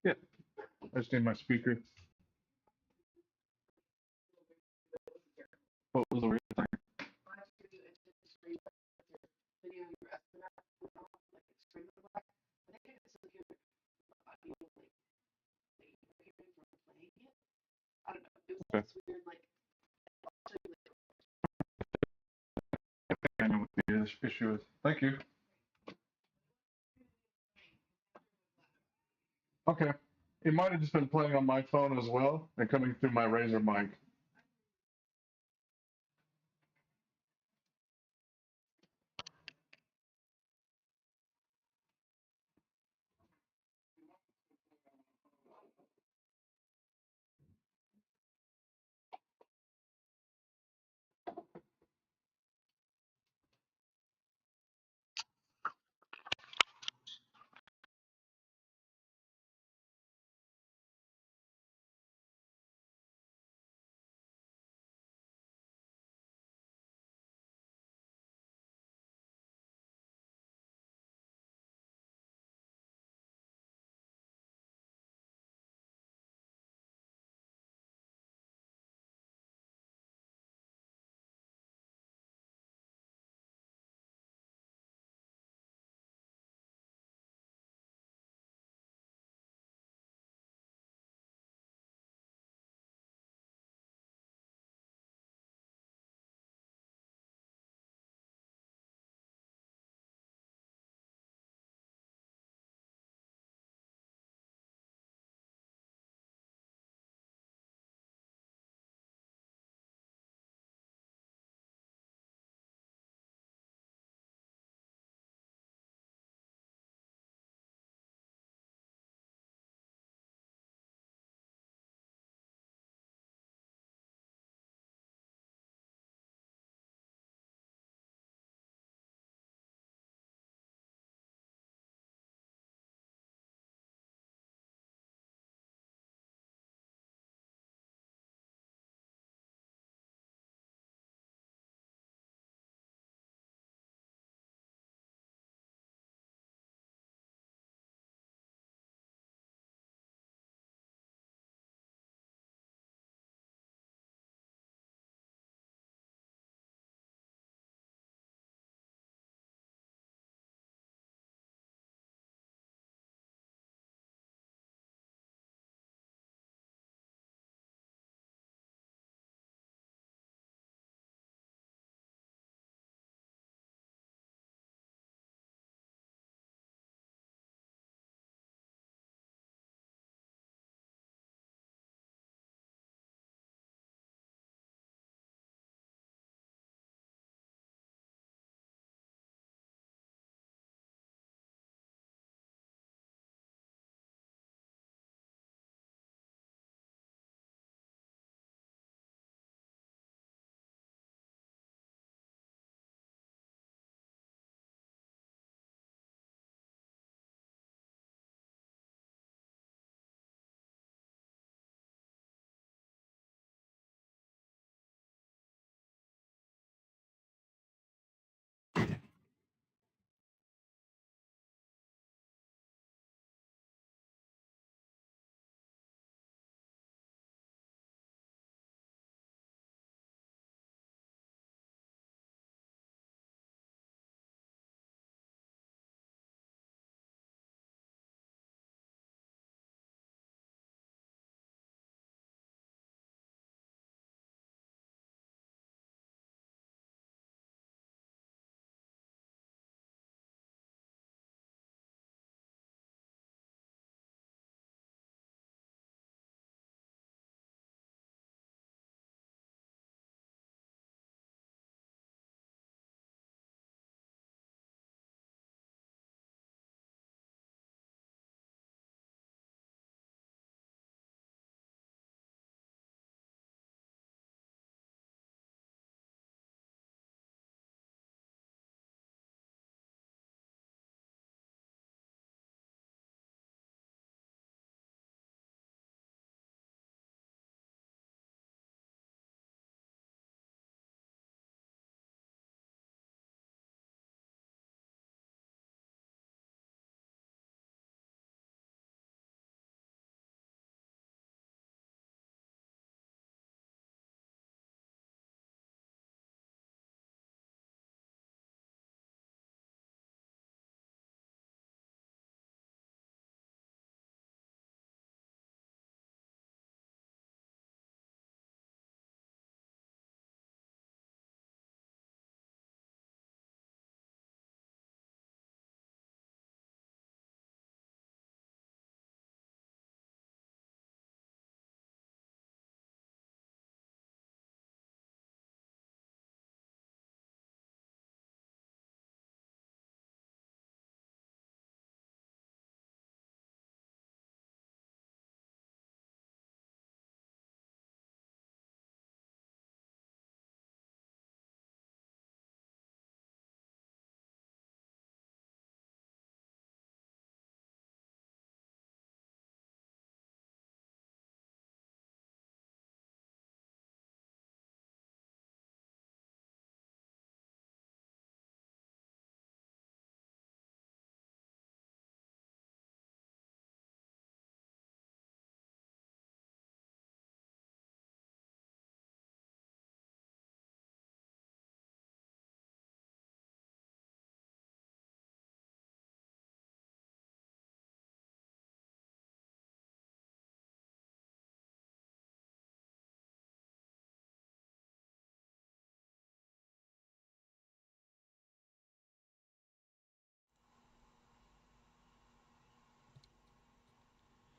Yeah, I just need my speaker. What was the weird thing? Okay. I know what the issue is. Thank you. Okay. It might have just been playing on my phone as well and coming through my Razer mic.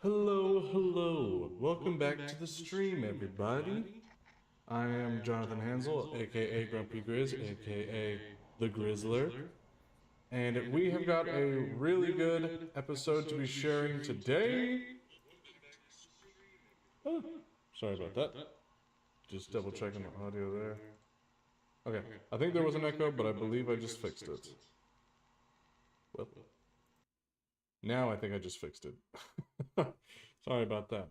Hello, hello. Welcome back to the stream, everybody. I am Jonathan Hansel, aka Grumpy Grizz, aka The Grizzler. And we have got a really good episode to be sharing today. Oh, sorry about that. Just double checking the audio there. Okay, I think there was an echo, but I believe I just fixed it. Well, now I think I just fixed it. Sorry about that.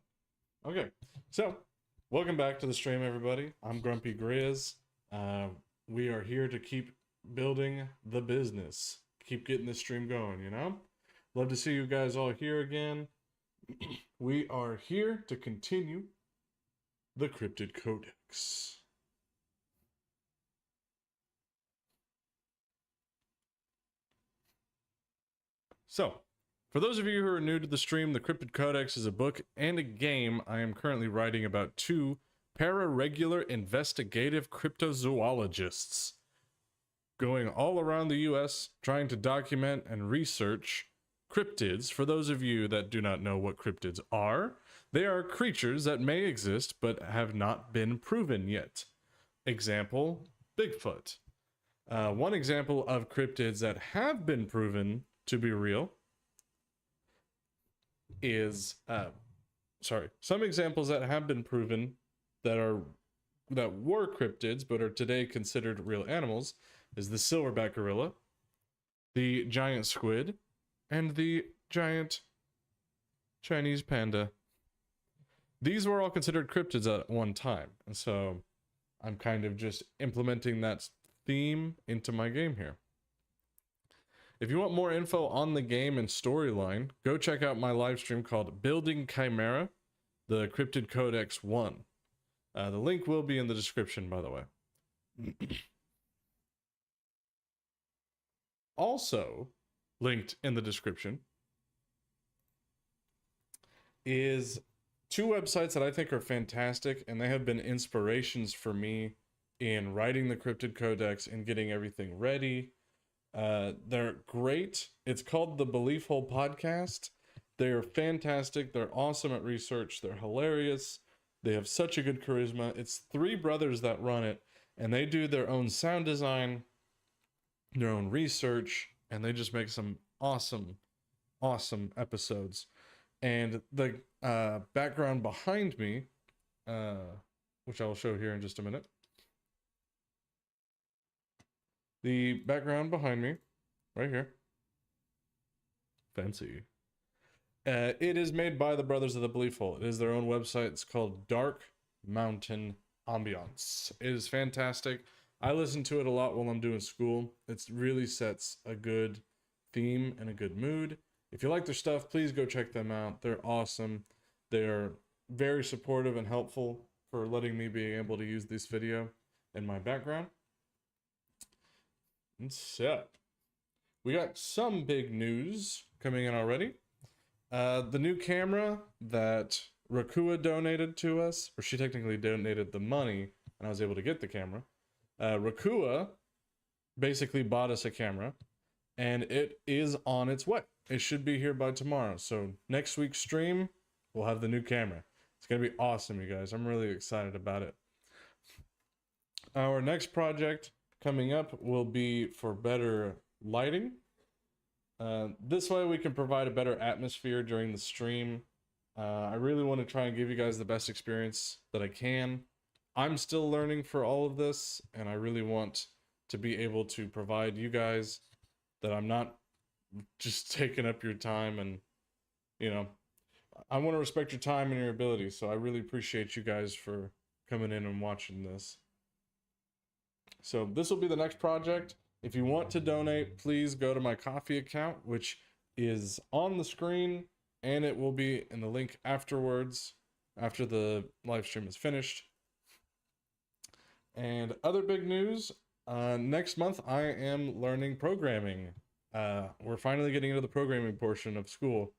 Okay, so welcome back to the stream, everybody. I'm Grumpy Grizz. We are here to keep building the business, keep getting this stream going, you know? Love to see you guys all here again. We are here to continue the Cryptid Codex. So, for those of you who are new to the stream, the Cryptid Codex is a book and a game I am currently writing about two pararegular investigative cryptozoologists going all around the US trying to document and research cryptids. For those of you that do not know what cryptids are, they are creatures that may exist but have not been proven yet. Example, Bigfoot. One example of cryptids that have been proven to be real is some examples that have been proven that were cryptids but are today considered real animals is the silverback gorilla, the giant squid, and the giant Chinese panda. These were all considered cryptids at one time, and so I'm kind of just implementing that theme into my game here. If you want more info on the game and storyline, go check out my live stream called Building Chimera, the Cryptid Codex 1. The link will be in the description, by the way. Also, linked in the description is two websites that I think are fantastic, and they have been inspirations for me in writing the Cryptid Codex and getting everything ready. They're great. It's called the Belief Hole Podcast. They're fantastic. They're awesome at research. They're hilarious. They have such a good charisma. It's three brothers that run it, and they do their own sound design, their own research, and they just make some awesome, awesome episodes. And the background behind me, which I will show here in just a minute. The background behind me, right here, fancy. It is made by the Brothers of the Belief Hole. It is their own website. It's called Dark Mountain Ambience. It is fantastic. I listen to it a lot while I'm doing school. It really sets a good theme and a good mood. If you like their stuff, please go check them out. They're awesome. They're very supportive and helpful for letting me be able to use this video in my background. And so, we got some big news coming in already. The new camera that Rakua donated to us, or she technically donated the money, and I was able to get the camera. Rakua basically bought us a camera, and it is on its way. It should be here by tomorrow. So next week's stream, we'll have the new camera. It's going to be awesome, you guys. I'm really excited about it. Our next project coming up will be for better lighting. This way we can provide a better atmosphere during the stream. I really want to try and give you guys the best experience that I can. I'm still learning for all of this, and I really want to be able to provide you guys that I'm not just taking up your time, and you know, I want to respect your time and your abilities, so I really appreciate you guys for coming in and watching this. So this will be the next project. If you want to donate, please go to my Ko-fi account, which is on the screen, and it will be in the link afterwards, after the live stream is finished. And other big news, next month I am learning programming. We're finally getting into the programming portion of school,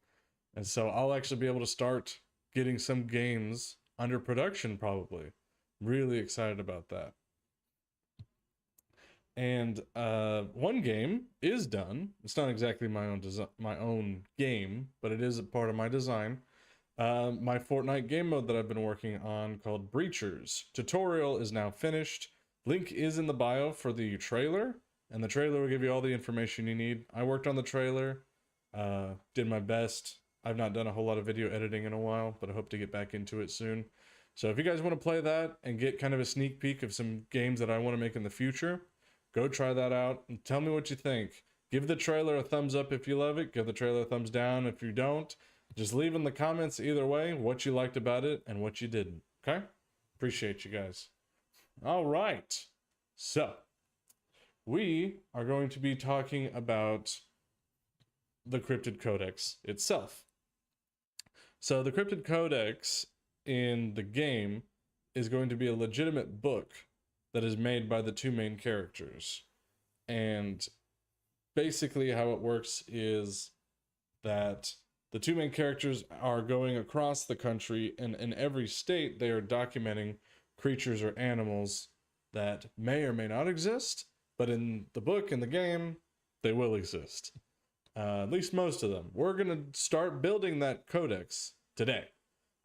and so I'll actually be able to start getting some games under production probably. Really excited about that. And one game is done. It's not exactly my own game, but it is a part of my design. My Fortnite game mode that I've been working on called Breachers. Tutorial is now finished. Link is in the bio for the trailer, and the trailer will give you all the information you need. I worked on the trailer, did my best. I've not done a whole lot of video editing in a while, but I hope to get back into it soon. So if you guys want to play that and get kind of a sneak peek of some games that I want to make in the future, go try that out and tell me what you think. Give the trailer a thumbs up if you love it. Give the trailer a thumbs down if you don't. Just leave in the comments either way what you liked about it and what you didn't. Okay? Appreciate you guys. All right. So, we are going to be talking about the Cryptid Codex itself. So, the Cryptid Codex in the game is going to be a legitimate book that is made by the two main characters. And basically how it works is that the two main characters are going across the country, and in every state they are documenting creatures or animals that may or may not exist, but in the book, in the game, they will exist. At least most of them. We're going to start building that codex today.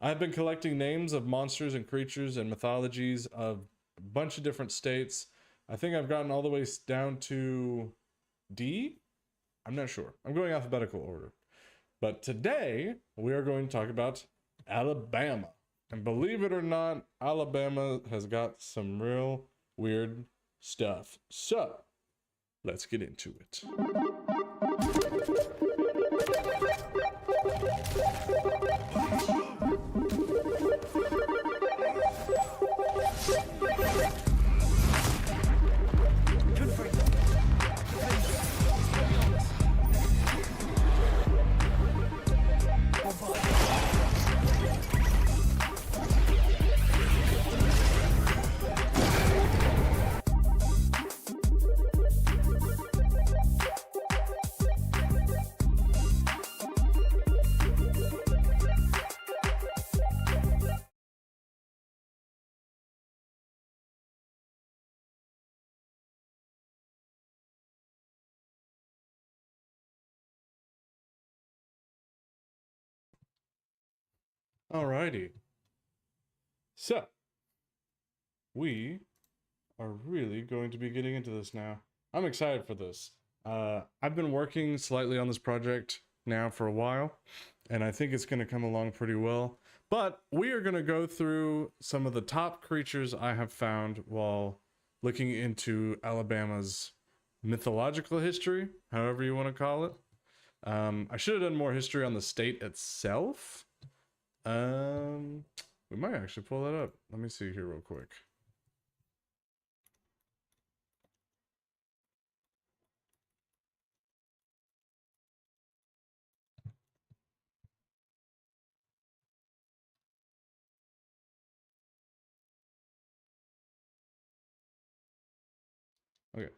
I've been collecting names of monsters and creatures and mythologies of a bunch of different states. I think I've gotten all the way down to D? I'm not sure. I'm going alphabetical order. But today, we are going to talk about Alabama. And believe it or not, Alabama has got some real weird stuff. So, let's get into it. Alrighty. So, we are really going to be getting into this now. I'm excited for this. I've been working slightly on this project now for a while, and I think it's going to come along pretty well. But we are going to go through some of the top creatures I have found while looking into Alabama's mythological history, however you want to call it. I should have done more history on the state itself. We might actually pull that up. Let me see here real quick. Okay.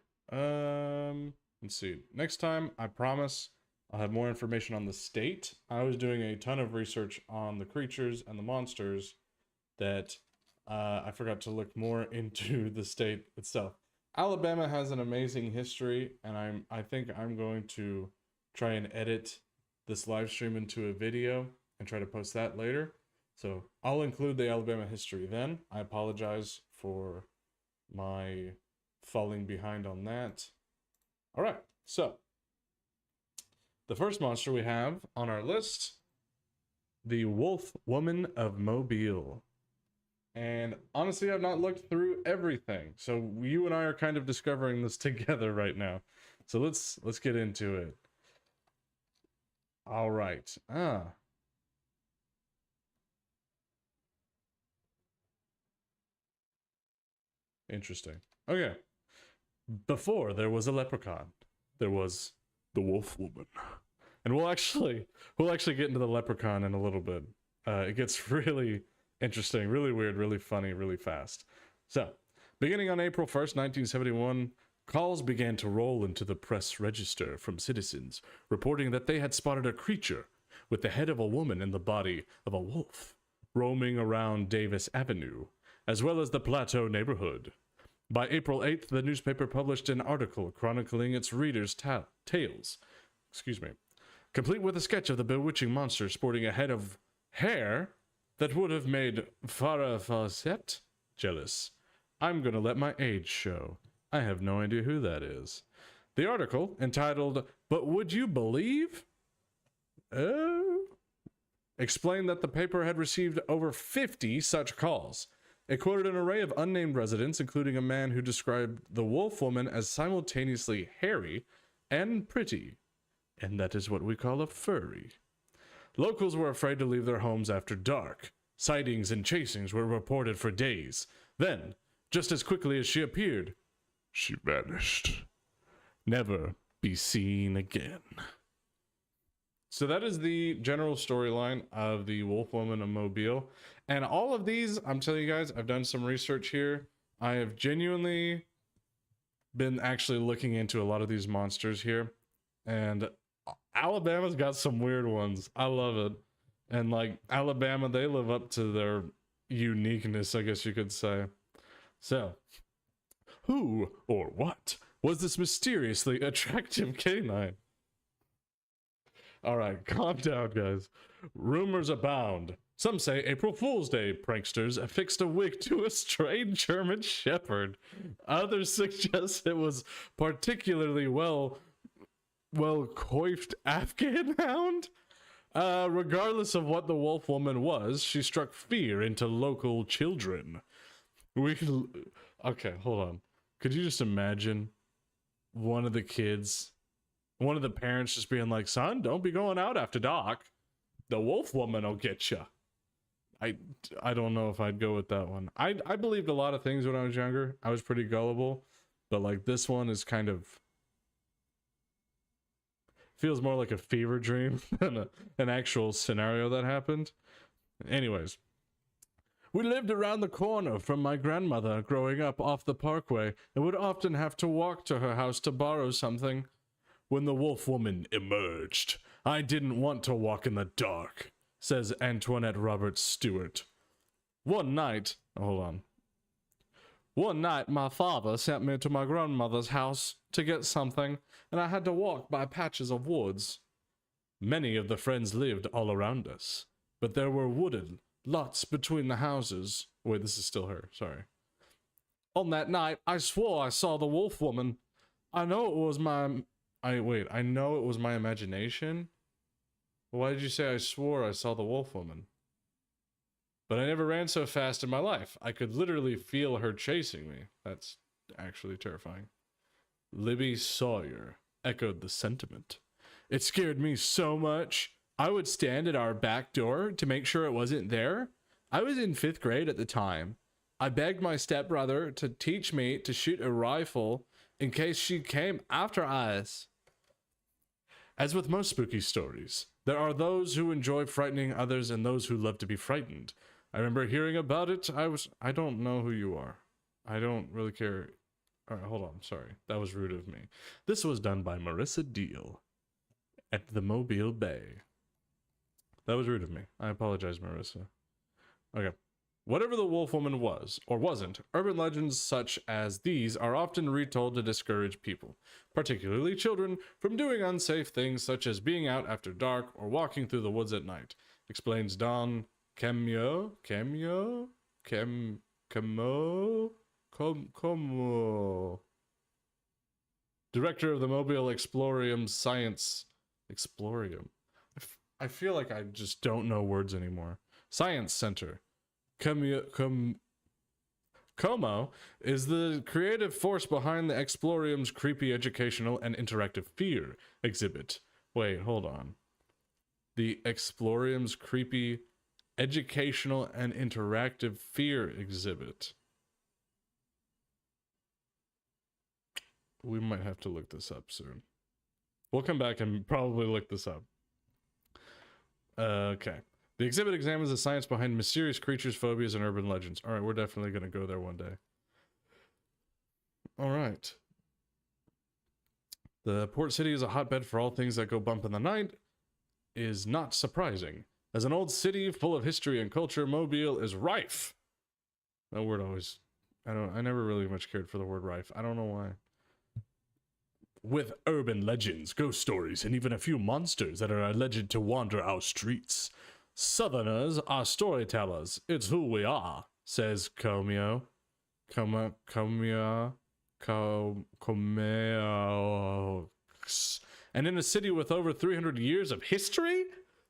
Let's see. Next time, I promise I'll have more information on the state. I was doing a ton of research on the creatures and the monsters that I forgot to look more into the state itself. Alabama has an amazing history, and I think I'm going to try and edit this live stream into a video and try to post that later. So I'll include the Alabama history then. I apologize for my falling behind on that. All right, so the first monster we have on our list, the Wolf Woman of Mobile. And honestly, I've not looked through everything, so you and I are kind of discovering this together right now. So let's get into it. All right. Interesting. Okay. Before there was a leprechaun, there was the Wolf Woman. And we'll actually get into the leprechaun in a little bit. It gets really interesting, really weird, really funny, really fast. So, beginning on April 1st, 1971, calls began to roll into the press register from citizens reporting that they had spotted a creature with the head of a woman and the body of a wolf roaming around Davis Avenue, as well as the Plateau neighborhood. By April 8th, the newspaper published an article chronicling its readers' tales, complete with a sketch of the bewitching monster sporting a head of Hair that would have made Farah Fawcett jealous. I'm gonna let my age show. I have no idea who that is. The article, entitled, "But Would You Believe?" explained that the paper had received over 50 such calls. It quoted an array of unnamed residents, including a man who described the wolf woman as simultaneously hairy and pretty. And that is what we call a furry. Locals were afraid to leave their homes after dark. Sightings and chasings were reported for days. Then, just as quickly as she appeared, she vanished. Never be seen again. So that is the general storyline of the Wolf Woman of Mobile. And all of these, I'm telling you guys, I've done some research here. I have genuinely been actually looking into a lot of these monsters here. And Alabama's got some weird ones. I love it. And like Alabama, they live up to their uniqueness, I guess you could say. So, who or what was this mysteriously attractive canine? All right, calm down, guys. Rumors abound. Some say April Fool's Day pranksters affixed a wig to a stray German Shepherd. Others suggest it was particularly well-coiffed Afghan hound. Regardless of what the wolf woman was, she struck fear into local children. Okay, hold on. Could you just imagine one of the parents just being like, "Son, don't be going out after dark. The wolf woman will get you." I don't know if I'd go with that one. I believed a lot of things when I was younger. I was pretty gullible, but like this one is kind of feels more like a fever dream than an actual scenario that happened. Anyways, we lived around the corner from my grandmother growing up off the parkway and would often have to walk to her house to borrow something. When the wolf woman emerged, I didn't want to walk in the dark, says Antoinette Roberts Stewart. One night, my father sent me to my grandmother's house to get something, and I had to walk by patches of woods. Many of the friends lived all around us, but there were wooded lots between the houses. Wait, this is still her, sorry. On that night, I swore I saw the wolf woman. I know it was my imagination? Why did you say I swore I saw the wolf woman? But I never ran so fast in my life. I could literally feel her chasing me. That's actually terrifying. Libby Sawyer echoed the sentiment. It scared me so much. I would stand at our back door to make sure it wasn't there. I was in 5th grade at the time. I begged my stepbrother to teach me to shoot a rifle in case she came after us. As with most spooky stories, there are those who enjoy frightening others and those who love to be frightened. I remember hearing about it. I don't know who you are. I don't really care. All right, hold on. Sorry. That was rude of me. This was done by Marissa Deal at the Mobile Bay. That was rude of me. I apologize, Marissa. Okay. Whatever the wolf woman was, or wasn't, urban legends such as these are often retold to discourage people, particularly children, from doing unsafe things such as being out after dark or walking through the woods at night, explains Don Como, director of the Mobile Explorium Science. Explorium. I feel like I just don't know words anymore. Science Center. Como is the creative force behind the Explorium's creepy educational and interactive fear exhibit. Wait, hold on. The Explorium's creepy educational and interactive fear exhibit. We might have to look this up soon. We'll come back and probably look this up. Okay. The exhibit examines the science behind mysterious creatures, phobias, and urban legends. All right, we're definitely going to go there one day. All right. The port city is a hotbed for all things that go bump in the night is not surprising. As an old city full of history and culture, Mobile is rife. That word always... I never really much cared for the word rife. I don't know why. With urban legends, ghost stories, and even a few monsters that are alleged to wander our streets. Southerners are storytellers. It's who we are, says Comeo. Comeo. And in a city with over 300 years of history,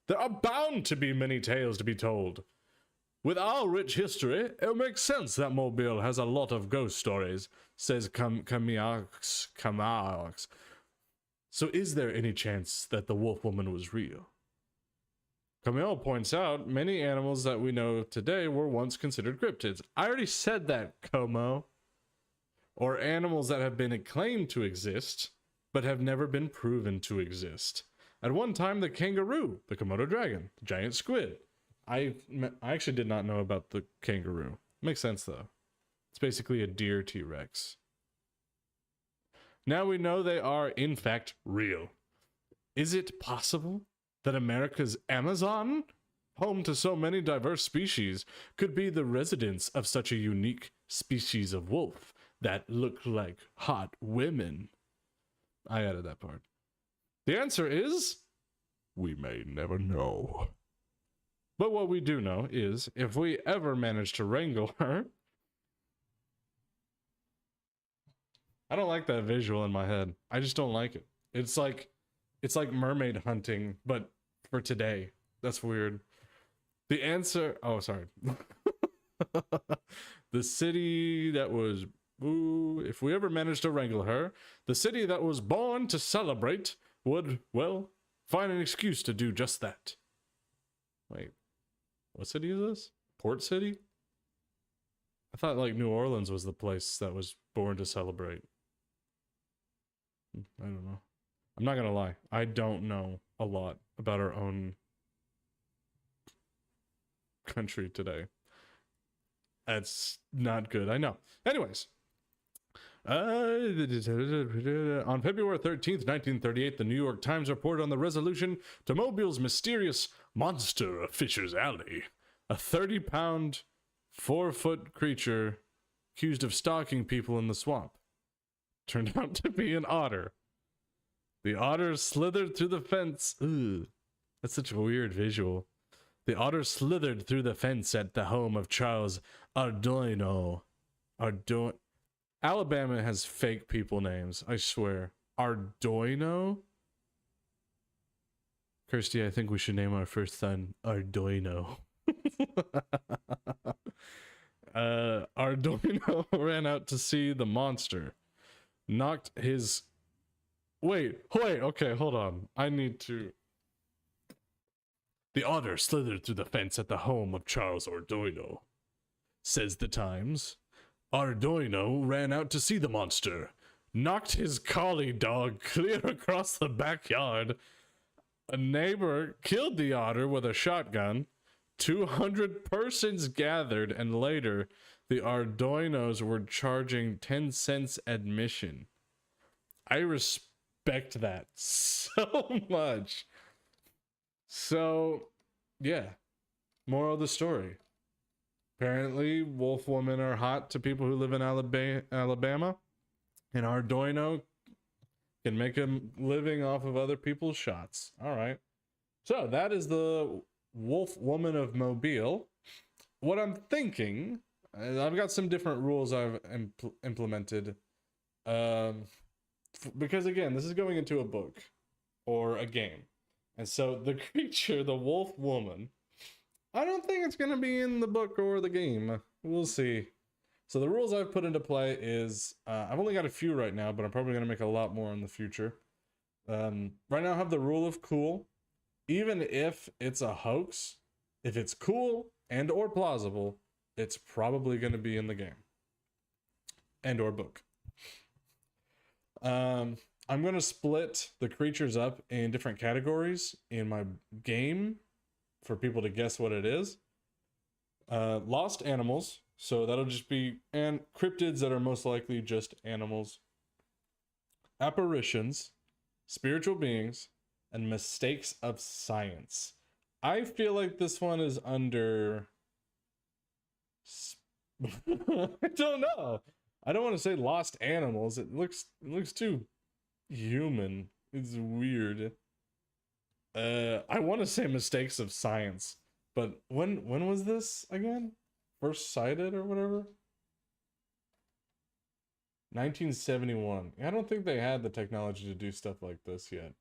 there are bound to be many tales to be told. With our rich history, it makes sense that Mobile has a lot of ghost stories, says Kamiax. So is there any chance that the wolf woman was real? Camille points out many animals that we know of today were once considered cryptids. I already said that, Como. Or animals that have been claimed to exist, but have never been proven to exist. At one time, the kangaroo, the Komodo dragon, the giant squid. I actually did not know about the kangaroo. Makes sense, though. It's basically a deer T-Rex. Now we know they are, in fact, real. Is it possible that America's Amazon, home to so many diverse species, could be the residence of such a unique species of wolf that look like hot women? I added that part. The answer is, we may never know. But what we do know is, if we ever manage to wrangle her... I don't like that visual in my head. I just don't like it. It's like mermaid hunting, but for today. That's weird. The answer... Oh, sorry. The city that was... Ooh, if we ever managed to wrangle her, the city that was born to celebrate would, well, find an excuse to do just that. Wait. What city is this? Port City? I thought, like, New Orleans was the place that was born to celebrate. I don't know. I'm not gonna lie. I don't know a lot about our own country today. That's not good, I know. Anyways. On February 13th, 1938, the New York Times reported on the resolution to Mobile's mysterious monster of Fisher's Alley. A 30-pound, 4-foot creature accused of stalking people in the swamp. Turned out to be an otter. The otter slithered through the fence. Ugh, that's such a weird visual. The otter slithered through the fence at the home of Charles Ardoino. Alabama has fake people names, I swear. Ardoino? Kirsty, I think we should name our first son Ardoino. Ardoino ran out to see the monster. Knocked his... Wait, okay, hold on. I need to... The otter slithered through the fence at the home of Charles Ardoino, says the Times. Ardoino ran out to see the monster, knocked his collie dog clear across the backyard. A neighbor killed the otter with a shotgun. 200 persons gathered, and later the Ardoinos were charging 10 cents admission. I respect that so much. So, yeah. Moral of the story. Apparently, wolf women are hot to people who live in Alabama. And Ardoino can make a living off of other people's shots. All right. So, that is the wolf woman of Mobile. What I'm thinking... I've got some different rules I've implemented. Because, again, this is going into a book. Or a game. And so, the creature, the wolf woman... I don't think it's going to be in the book or the game. We'll see. So the rules I've put into play is... I've only got a few right now, but I'm probably going to make a lot more in the future. Right now I have the rule of cool. Even if it's a hoax, if it's cool and or plausible, it's probably going to be in the game. And or book. I'm going to split the creatures up in different categories in my game for people to guess what it is. Lost animals, so that'll just be cryptids that are most likely just animals. Apparitions, spiritual beings, and mistakes of science. I feel like this one is under... I don't know. I don't want to say lost animals. It looks too human. It's weird. I want to say mistakes of science. But when was this again? First sighted or whatever? 1971. I don't think they had the technology to do stuff like this yet.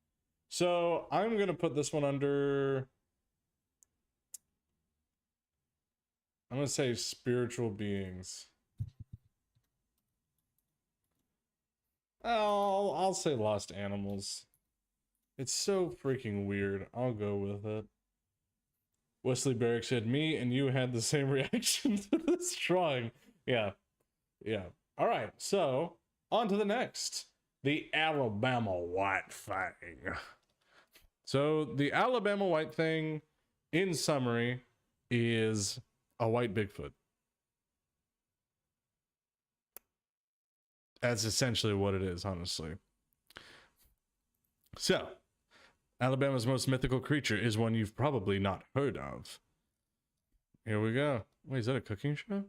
So I'm gonna put this one under, I'm gonna say spiritual beings. I'll say lost animals. It's so freaking weird. I'll go with it. Wesley Barrick said, me and you had the same reaction to this drawing. Yeah. Yeah. All right. So, on to the next. The Alabama White Thing. So, the Alabama White Thing, in summary, is a white Bigfoot. That's essentially what it is, honestly. So, Alabama's most mythical creature is one you've probably not heard of. Here we go. Wait, is that a cooking show?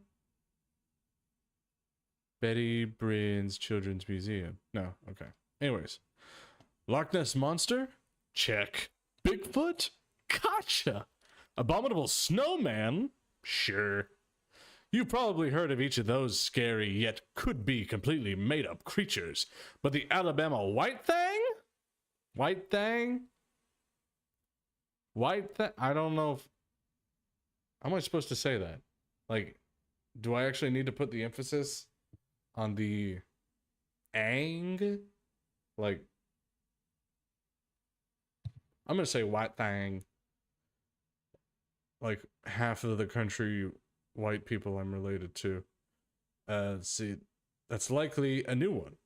Betty Bryn's Children's Museum. No, okay. Anyways. Loch Ness Monster? Check. Bigfoot? Gotcha. Abominable Snowman? Sure. You've probably heard of each of those scary yet could be completely made up creatures. But the Alabama White Thing? White Thing? White Thing? I don't know if... How am I supposed to say that? Like, do I actually need to put the emphasis on the ang? Like, I'm gonna say White Thing. Like, half of the country white people I'm related to. See, that's likely a new one.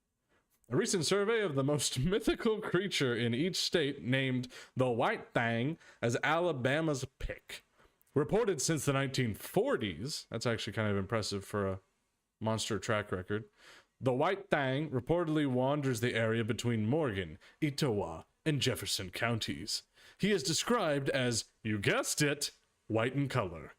A recent survey of the most mythical creature in each state named the White Thing as Alabama's pick. Reported since the 1940s, that's actually kind of impressive for a monster track record. The White Thing reportedly wanders the area between Morgan, Etowah, and Jefferson counties. He is described as, you guessed it, white in color.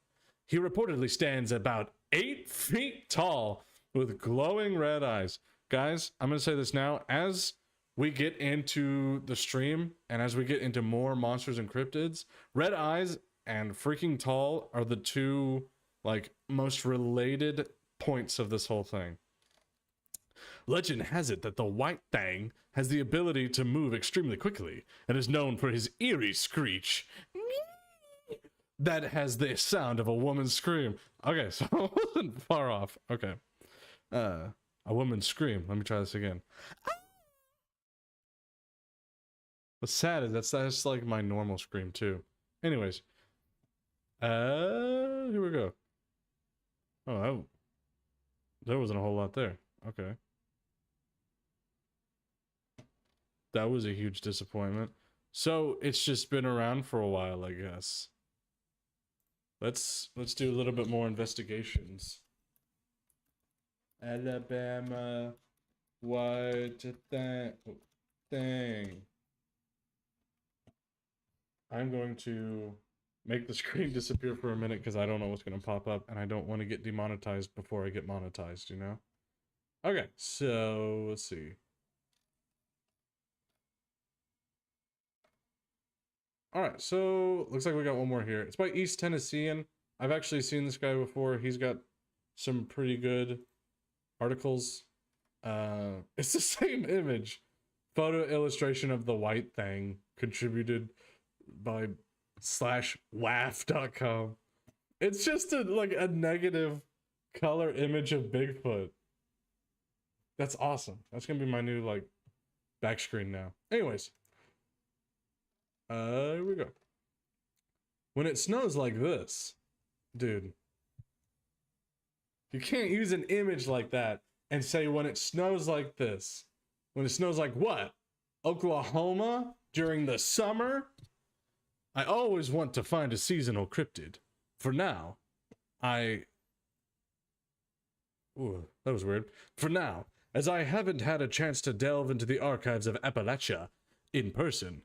He reportedly stands about 8 feet tall with glowing red eyes. Guys, I'm going to say this now. As we get into the stream and as we get into more monsters and cryptids, red eyes and freaking tall are the two like most related points of this whole thing. Legend has it that the White Thing has the ability to move extremely quickly and is known for his eerie screech that has the sound of a woman's scream. Okay, so I wasn't far off. Okay. A woman's scream. Let me try this again. What's sad is that's like my normal scream too. Anyways. Here we go. Oh, there wasn't a whole lot there. Okay. That was a huge disappointment. So it's just been around for a while, I guess. Let's do a little bit more investigations. Alabama White Thing. I'm going to make the screen disappear for a minute because I don't know what's going to pop up and I don't want to get demonetized before I get monetized, you know? Okay, so let's see. Alright, so looks like we got one more here. It's by East Tennessean. I've actually seen this guy before. He's got some pretty good articles. It's the same image. Photo illustration of the White Thing contributed by /waf.com. It's just like a negative color image of Bigfoot. That's awesome. That's gonna be my new like back screen now. Anyways. Here we go. When it snows like this, dude, you can't use an image like that and say when it snows like this. When it snows like what? Oklahoma during the summer? I always want to find a seasonal cryptid. For now, Ooh, that was weird. For now, as I haven't had a chance to delve into the archives of Appalachia in person,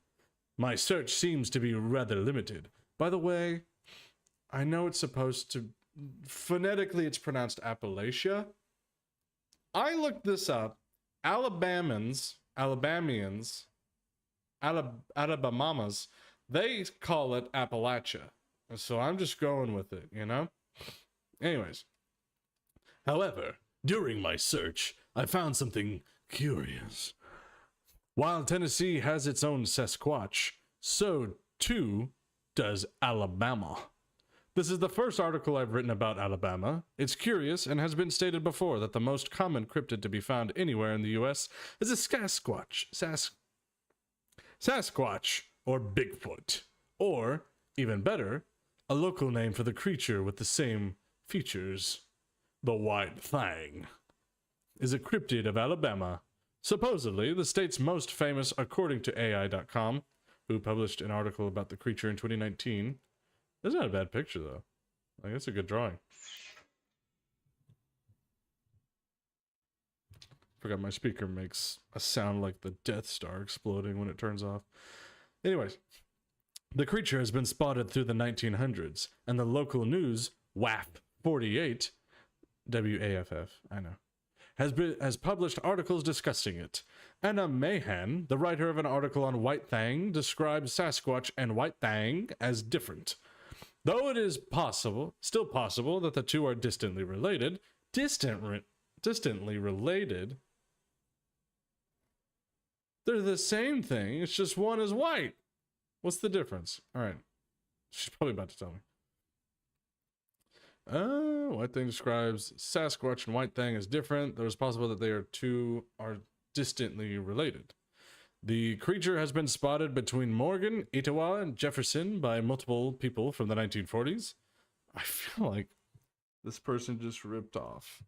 my search seems to be rather limited. By the way, I know it's supposed to... Phonetically, it's pronounced Appalachia. I looked this up. Alabamians, Alabamamas, they call it Appalachia. So I'm just going with it, you know? Anyways. However, during my search, I found something curious. While Tennessee has its own Sasquatch, so too does Alabama. This is the first article I've written about Alabama. It's curious and has been stated before that the most common cryptid to be found anywhere in the U.S. is a Sasquatch. Sasquatch, or Bigfoot. Or, even better, a local name for the creature with the same features. The White Fang is a cryptid of Alabama. Supposedly, the state's most famous, according to AI.com, who published an article about the creature in 2019. That's not a bad picture, though. Like, that's a good drawing. Forgot my speaker makes a sound like the Death Star exploding when it turns off. Anyways, the creature has been spotted through the 1900s, and the local news, WAFF 48, WAFF, I know, has published articles discussing it. Anna Mahan, the writer of an article on White Fang, describes Sasquatch and White Fang as different. Though it is still possible that the two are distantly related, they're the same thing, it's just one is white. What's the difference? Alright, she's probably about to tell me. White Thing describes Sasquatch and White Thing as different. Though it's possible that they are distantly related. The creature has been spotted between Morgan, Etowah, and Jefferson by multiple people from the 1940s. I feel like this person just ripped off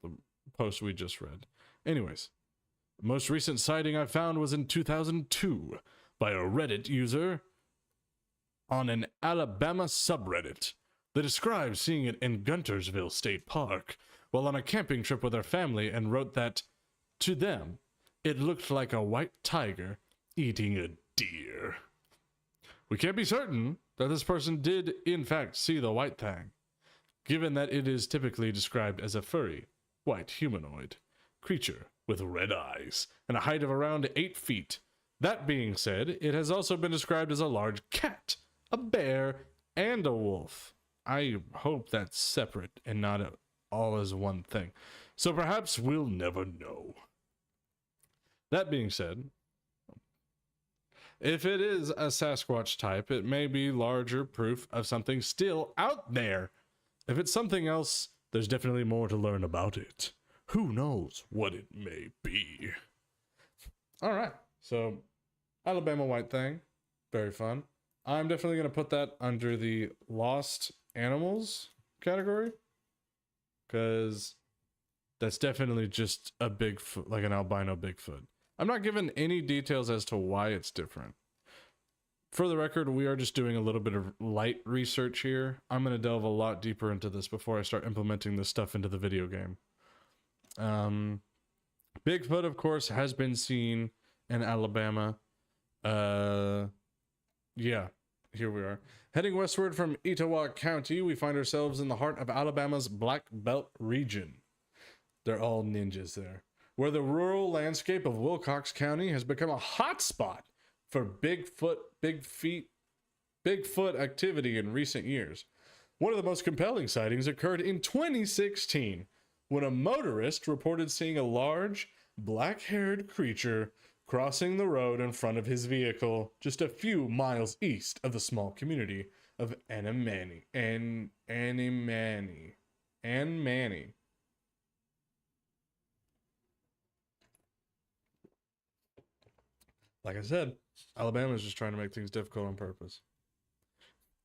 the post we just read. Anyways, the most recent sighting I found was in 2002 by a Reddit user on an Alabama subreddit. They described seeing it in Guntersville State Park while on a camping trip with their family and wrote that, to them, it looked like a white tiger eating a deer. We can't be certain that this person did, in fact, see the White Thing, given that it is typically described as a furry, white humanoid creature with red eyes and a height of around 8 feet. That being said, it has also been described as a large cat, a bear, and a wolf. I hope that's separate and not all as one thing. So perhaps we'll never know. That being said, if it is a Sasquatch type, it may be larger proof of something still out there. If it's something else, there's definitely more to learn about it. Who knows what it may be? All right, so Alabama White Thing, very fun. I'm definitely going to put that under the Lost Animals category, because that's definitely just a Bigfoot, like an albino Bigfoot. I'm not given any details as to why it's different. For the record, we are just doing a little bit of light research here. I'm going to delve a lot deeper into this before I start implementing this stuff into the video game. Bigfoot, of course, has been seen in Alabama. Yeah, here we are. Heading westward from Etowah County, we find ourselves in the heart of Alabama's Black Belt region. They're all ninjas there. Where the rural landscape of Wilcox County has become a hotspot for Bigfoot activity in recent years. One of the most compelling sightings occurred in 2016, when a motorist reported seeing a large, black-haired creature crossing the road in front of his vehicle just a few miles east of the small community of Annie Manny. Like I said, Alabama's just trying to make things difficult on purpose.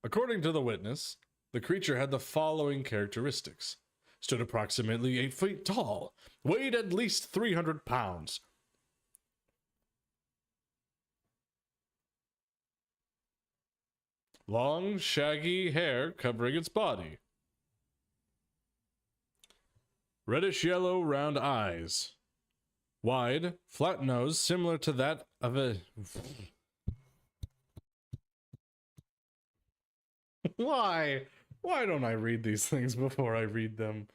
According to the witness, the creature had the following characteristics. Stood approximately 8 feet tall, weighed at least 300 pounds. Long, shaggy hair covering its body. Reddish-yellow round eyes. Wide, flat nose similar to that of a... Why? Why don't I read these things before I read them?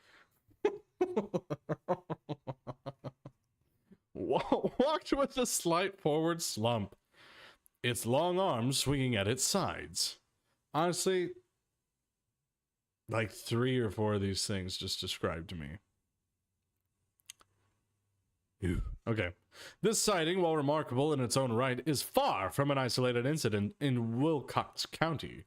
Walked with a slight forward slump. Its long arms swinging at its sides. Honestly, Like 3 or 4 of these things just described to me. Ew. Okay. This sighting, while remarkable in its own right, is far from an isolated incident in Wilcox County.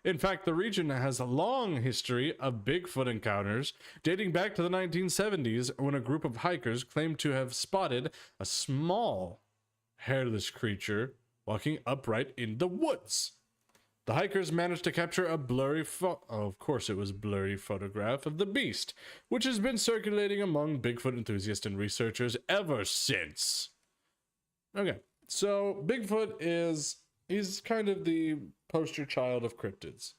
In fact, the region has a long history of Bigfoot encounters dating back to the 1970s when a group of hikers claimed to have spotted a small, hairless creature walking upright in the woods. The hikers managed to capture a blurry of course it was blurry photograph of the beast, which has been circulating among Bigfoot enthusiasts and researchers ever since. Okay, so Bigfoot he's kind of the poster child of cryptids.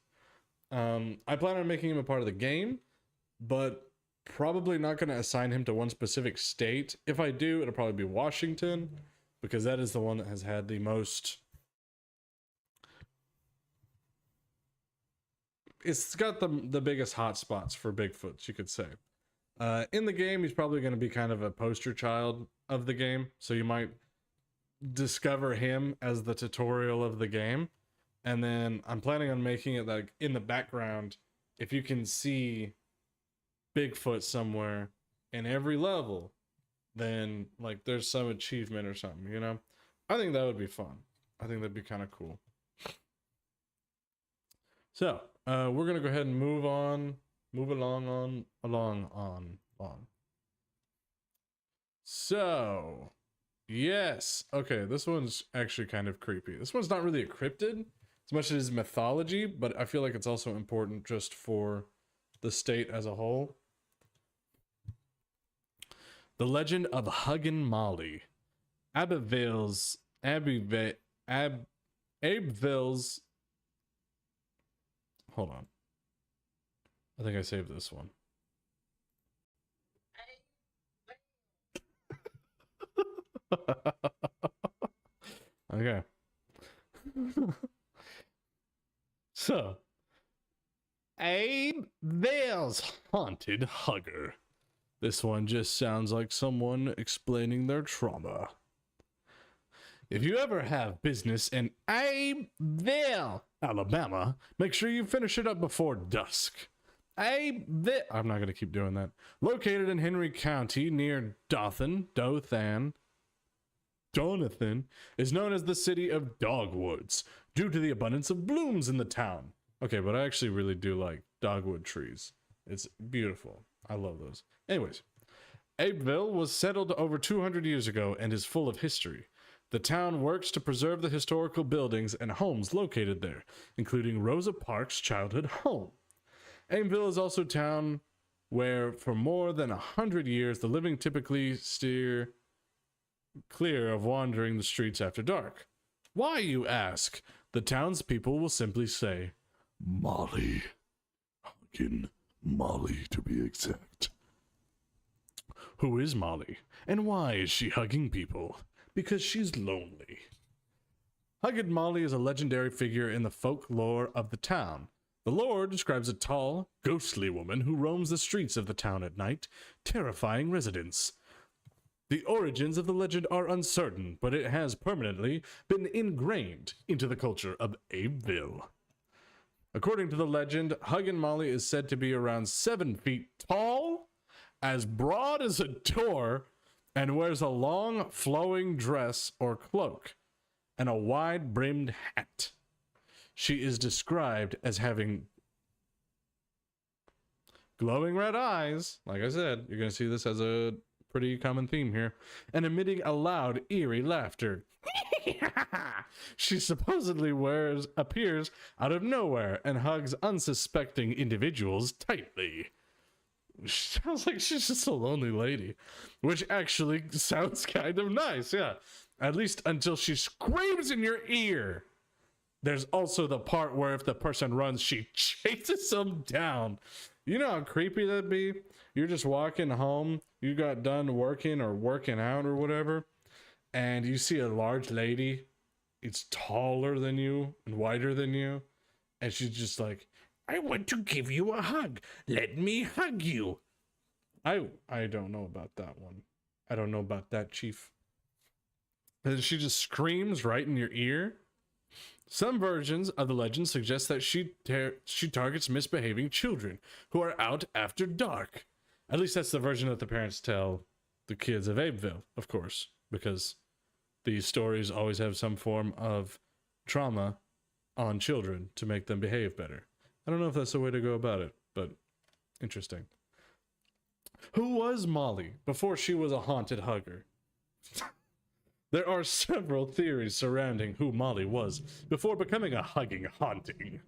I plan on making him a part of the game, but probably not going to assign him to one specific state. If I do, it'll probably be Washington, because that is the one that has had the most... It's got the biggest hotspots for Bigfoots, you could say. In the game, he's probably going to be kind of a poster child of the game, so you might discover him as the tutorial of the game. And then I'm planning on making it like in the background, if you can see Bigfoot somewhere in every level, then like there's some achievement or something, you know? I think that would be fun. I think that'd be kind of cool. So, we're gonna go ahead and move along. So, yes, okay, this one's actually kind of creepy. This one's not really a cryptid as much as it is mythology, but I feel like it's also important just for the state as a whole. The legend of Huggin' Molly. Abbeville's hold on. I think I saved this one. Okay. So, Abbeville's haunted hugger. This one just sounds like someone explaining their trauma. If you ever have business in Abbeville, Alabama, make sure you finish it up before dusk. Abbeville, I'm not going to keep doing that. Located in Henry County near Donathan, is known as the city of dogwoods due to the abundance of blooms in the town. Okay, but I actually really do like dogwood trees. It's beautiful. I love those. Anyways, Abbeville was settled over 200 years ago and is full of history. The town works to preserve the historical buildings and homes located there, including Rosa Parks' childhood home. Aimville is also a town where, for more than 100 years, the living typically steer clear of wandering the streets after dark. Why, you ask? The townspeople will simply say, Molly. Huggin' Molly, to be exact. Who is Molly, and why is she hugging people? Because she's lonely. Huggin' Molly is a legendary figure in the folklore of the town. The lore describes a tall, ghostly woman who roams the streets of the town at night, terrifying residents. The origins of the legend are uncertain, but it has permanently been ingrained into the culture of Abbeville. According to the legend, Huggin' Molly is said to be around 7 feet tall, as broad as a door, and wears a long, flowing dress or cloak, and a wide-brimmed hat. She is described as having glowing red eyes. Like I said, you're going to see this as a pretty common theme here, and emitting a loud, eerie laughter. She supposedly appears out of nowhere and hugs unsuspecting individuals tightly. Sounds like she's just a lonely lady, which actually sounds kind of nice, yeah. At least until she screams in your ear. There's also the part where if the person runs, she chases them down. You know how creepy that'd be? You're just walking home, you got done working or working out or whatever, and you see a large lady. It's taller than you and wider than you, and she's just like, I want to give you a hug. Let me hug you. I don't know about that one. I don't know about that, Chief. And she just screams right in your ear. Some versions of the legend suggest that she targets misbehaving children who are out after dark. At least that's the version that the parents tell the kids of Abeville, of course, because these stories always have some form of trauma on children to make them behave better. I don't know if that's the way to go about it, but interesting. Who was Molly before she was a haunted hugger? There are several theories surrounding who Molly was before becoming a hugging haunting.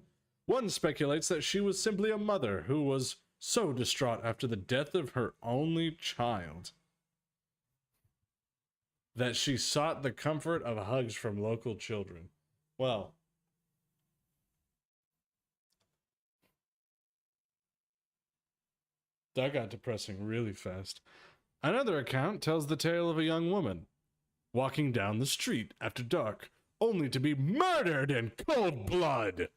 One speculates that she was simply a mother who was so distraught after the death of her only child that she sought the comfort of hugs from local children. Well, that got depressing really fast. Another account tells the tale of a young woman walking down the street after dark, only to be murdered in cold blood.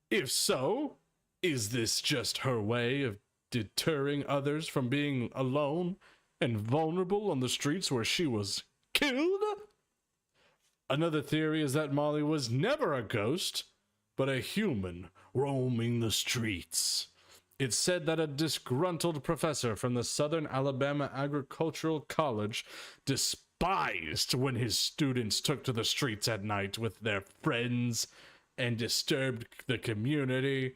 If so, is this just her way of deterring others from being alone and vulnerable on the streets where she was killed? Another theory is that Molly was never a ghost, but a human roaming the streets. It's said that a disgruntled professor from the Southern Alabama Agricultural College despised when his students took to the streets at night with their friends and disturbed the community.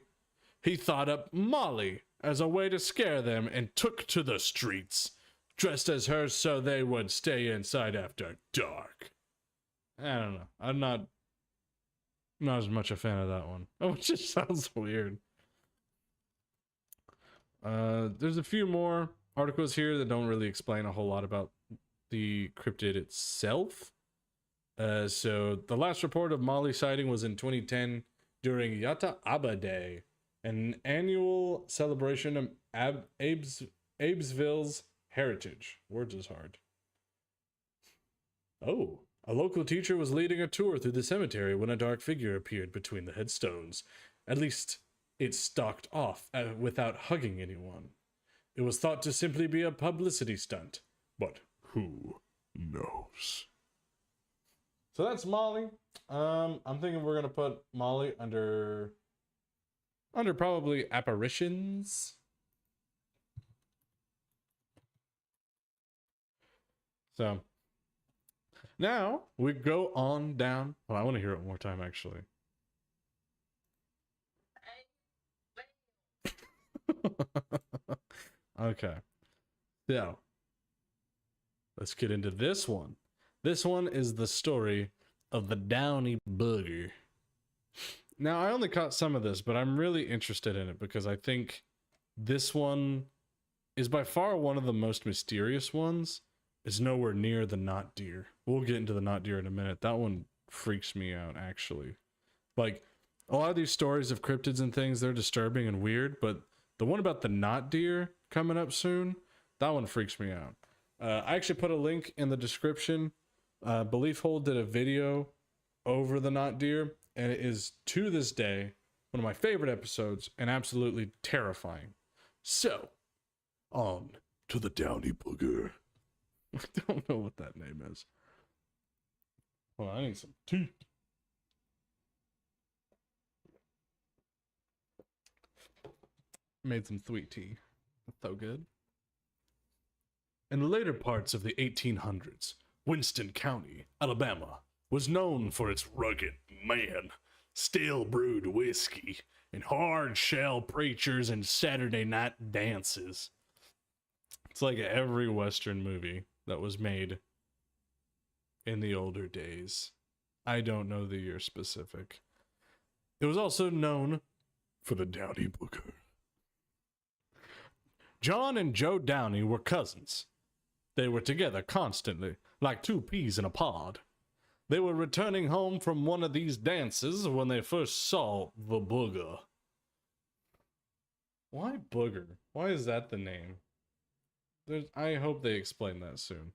He thought up Molly as a way to scare them and took to the streets, dressed as her so they would stay inside after dark. I don't know. I'm not as much a fan of that one. Oh, it just sounds weird. There's a few more articles here that don't really explain a whole lot about the cryptid itself. So the last report of Molly sighting was in 2010 during Yata Abba Day, an annual celebration of Abesville's heritage. Words is hard. Oh, a local teacher was leading a tour through the cemetery when a dark figure appeared between the headstones. At least it stalked off without hugging anyone. It was thought to simply be a publicity stunt, but who knows? So that's Molly. I'm thinking we're gonna put Molly under probably apparitions. So now we go on down. Well, I want to hear it one more time, actually. Okay. So let's get into this one. This one is the story of the Downy Booger. Now, I only caught some of this, but I'm really interested in it because I think this one is by far one of the most mysterious ones. It's nowhere near the Knot Deer. We'll get into the Knot Deer in a minute. That one freaks me out, actually. Like, a lot of these stories of cryptids and things, they're disturbing and weird, but the one about the Knot Deer coming up soon, that one freaks me out. I actually put a link in the description. Belief Hold did a video over the Knot Deer, and it is, to this day, one of my favorite episodes and absolutely terrifying. So, on to the Downy Booger. I don't know what that name is. Well, I need some tea. Made some sweet tea. That's so good. In the later parts of the 1800s, Winston County, Alabama, was known for its rugged man, stale brewed whiskey, and hard shell preachers and Saturday night dances. It's like every Western movie that was made in the older days. I don't know the year specific. It was also known for the Downy Booger. John and Joe Downey were cousins. They were together constantly, like two peas in a pod. They were returning home from one of these dances when they first saw the Booger. Why Booger? Why is that the name? I hope they explain that soon.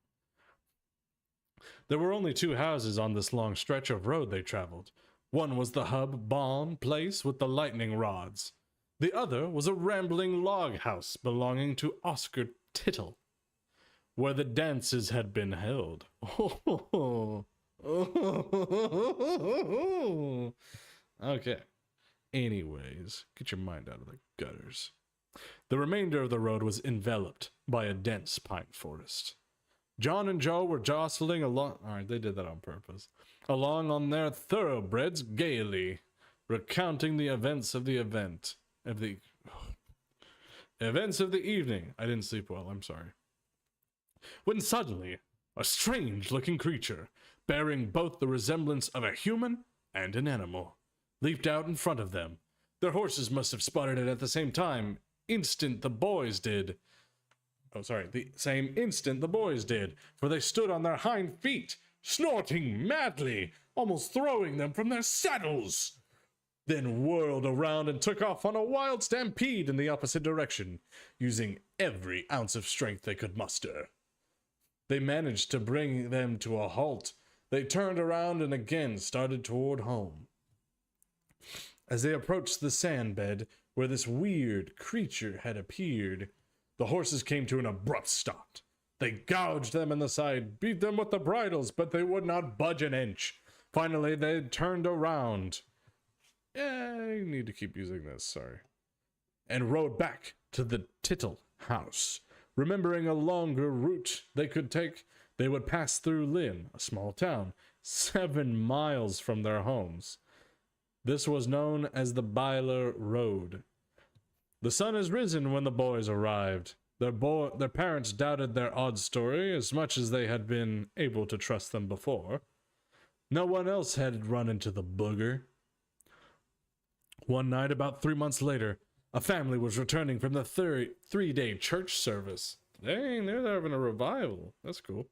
There were only two houses on this long stretch of road they traveled. One was the Hub Barn place with the lightning rods. The other was a rambling log house belonging to Oscar Tittle, where the dances had been held. Oh, Okay. Anyways, get your mind out of the gutters. The remainder of the road was enveloped by a dense pine forest. John and Joe were jostling along. Alright, they did that on purpose. Along on their thoroughbreds gaily, recounting the events of the event. Events of the evening. I didn't sleep well, I'm sorry. When suddenly, a strange looking creature, bearing both the resemblance of a human and an animal, leaped out in front of them. Their horses must have spotted it at the same time. The same instant the boys did, for they stood on their hind feet, snorting madly, almost throwing them from their saddles, then whirled around and took off on a wild stampede in the opposite direction, using every ounce of strength they could muster. They managed to bring them to a halt. They turned around and again started toward home. As they approached the sand bed where this weird creature had appeared, the horses came to an abrupt stop. They gouged them in the side, beat them with the bridles, but they would not budge an inch. Finally, they turned around. I need to keep using this, sorry. And rode back to the Tittle house. Remembering a longer route they could take, they would pass through Lynn, a small town, 7 miles from their homes. This was known as the Byler Road. The sun has risen when the boys arrived. Their parents doubted their odd story as much as they had been able to trust them before. No one else had run into the booger. One night, about 3 months later, a family was returning from the three-day church service. Dang, they're having a revival. That's cool.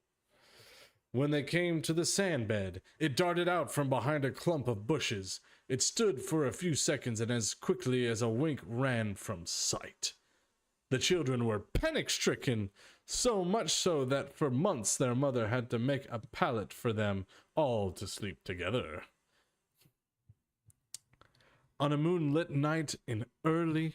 When they came to the sand bed, it darted out from behind a clump of bushes. It stood for a few seconds and as quickly as a wink ran from sight. The children were panic-stricken, so much so that for months their mother had to make a pallet for them all to sleep together. On a moonlit night in early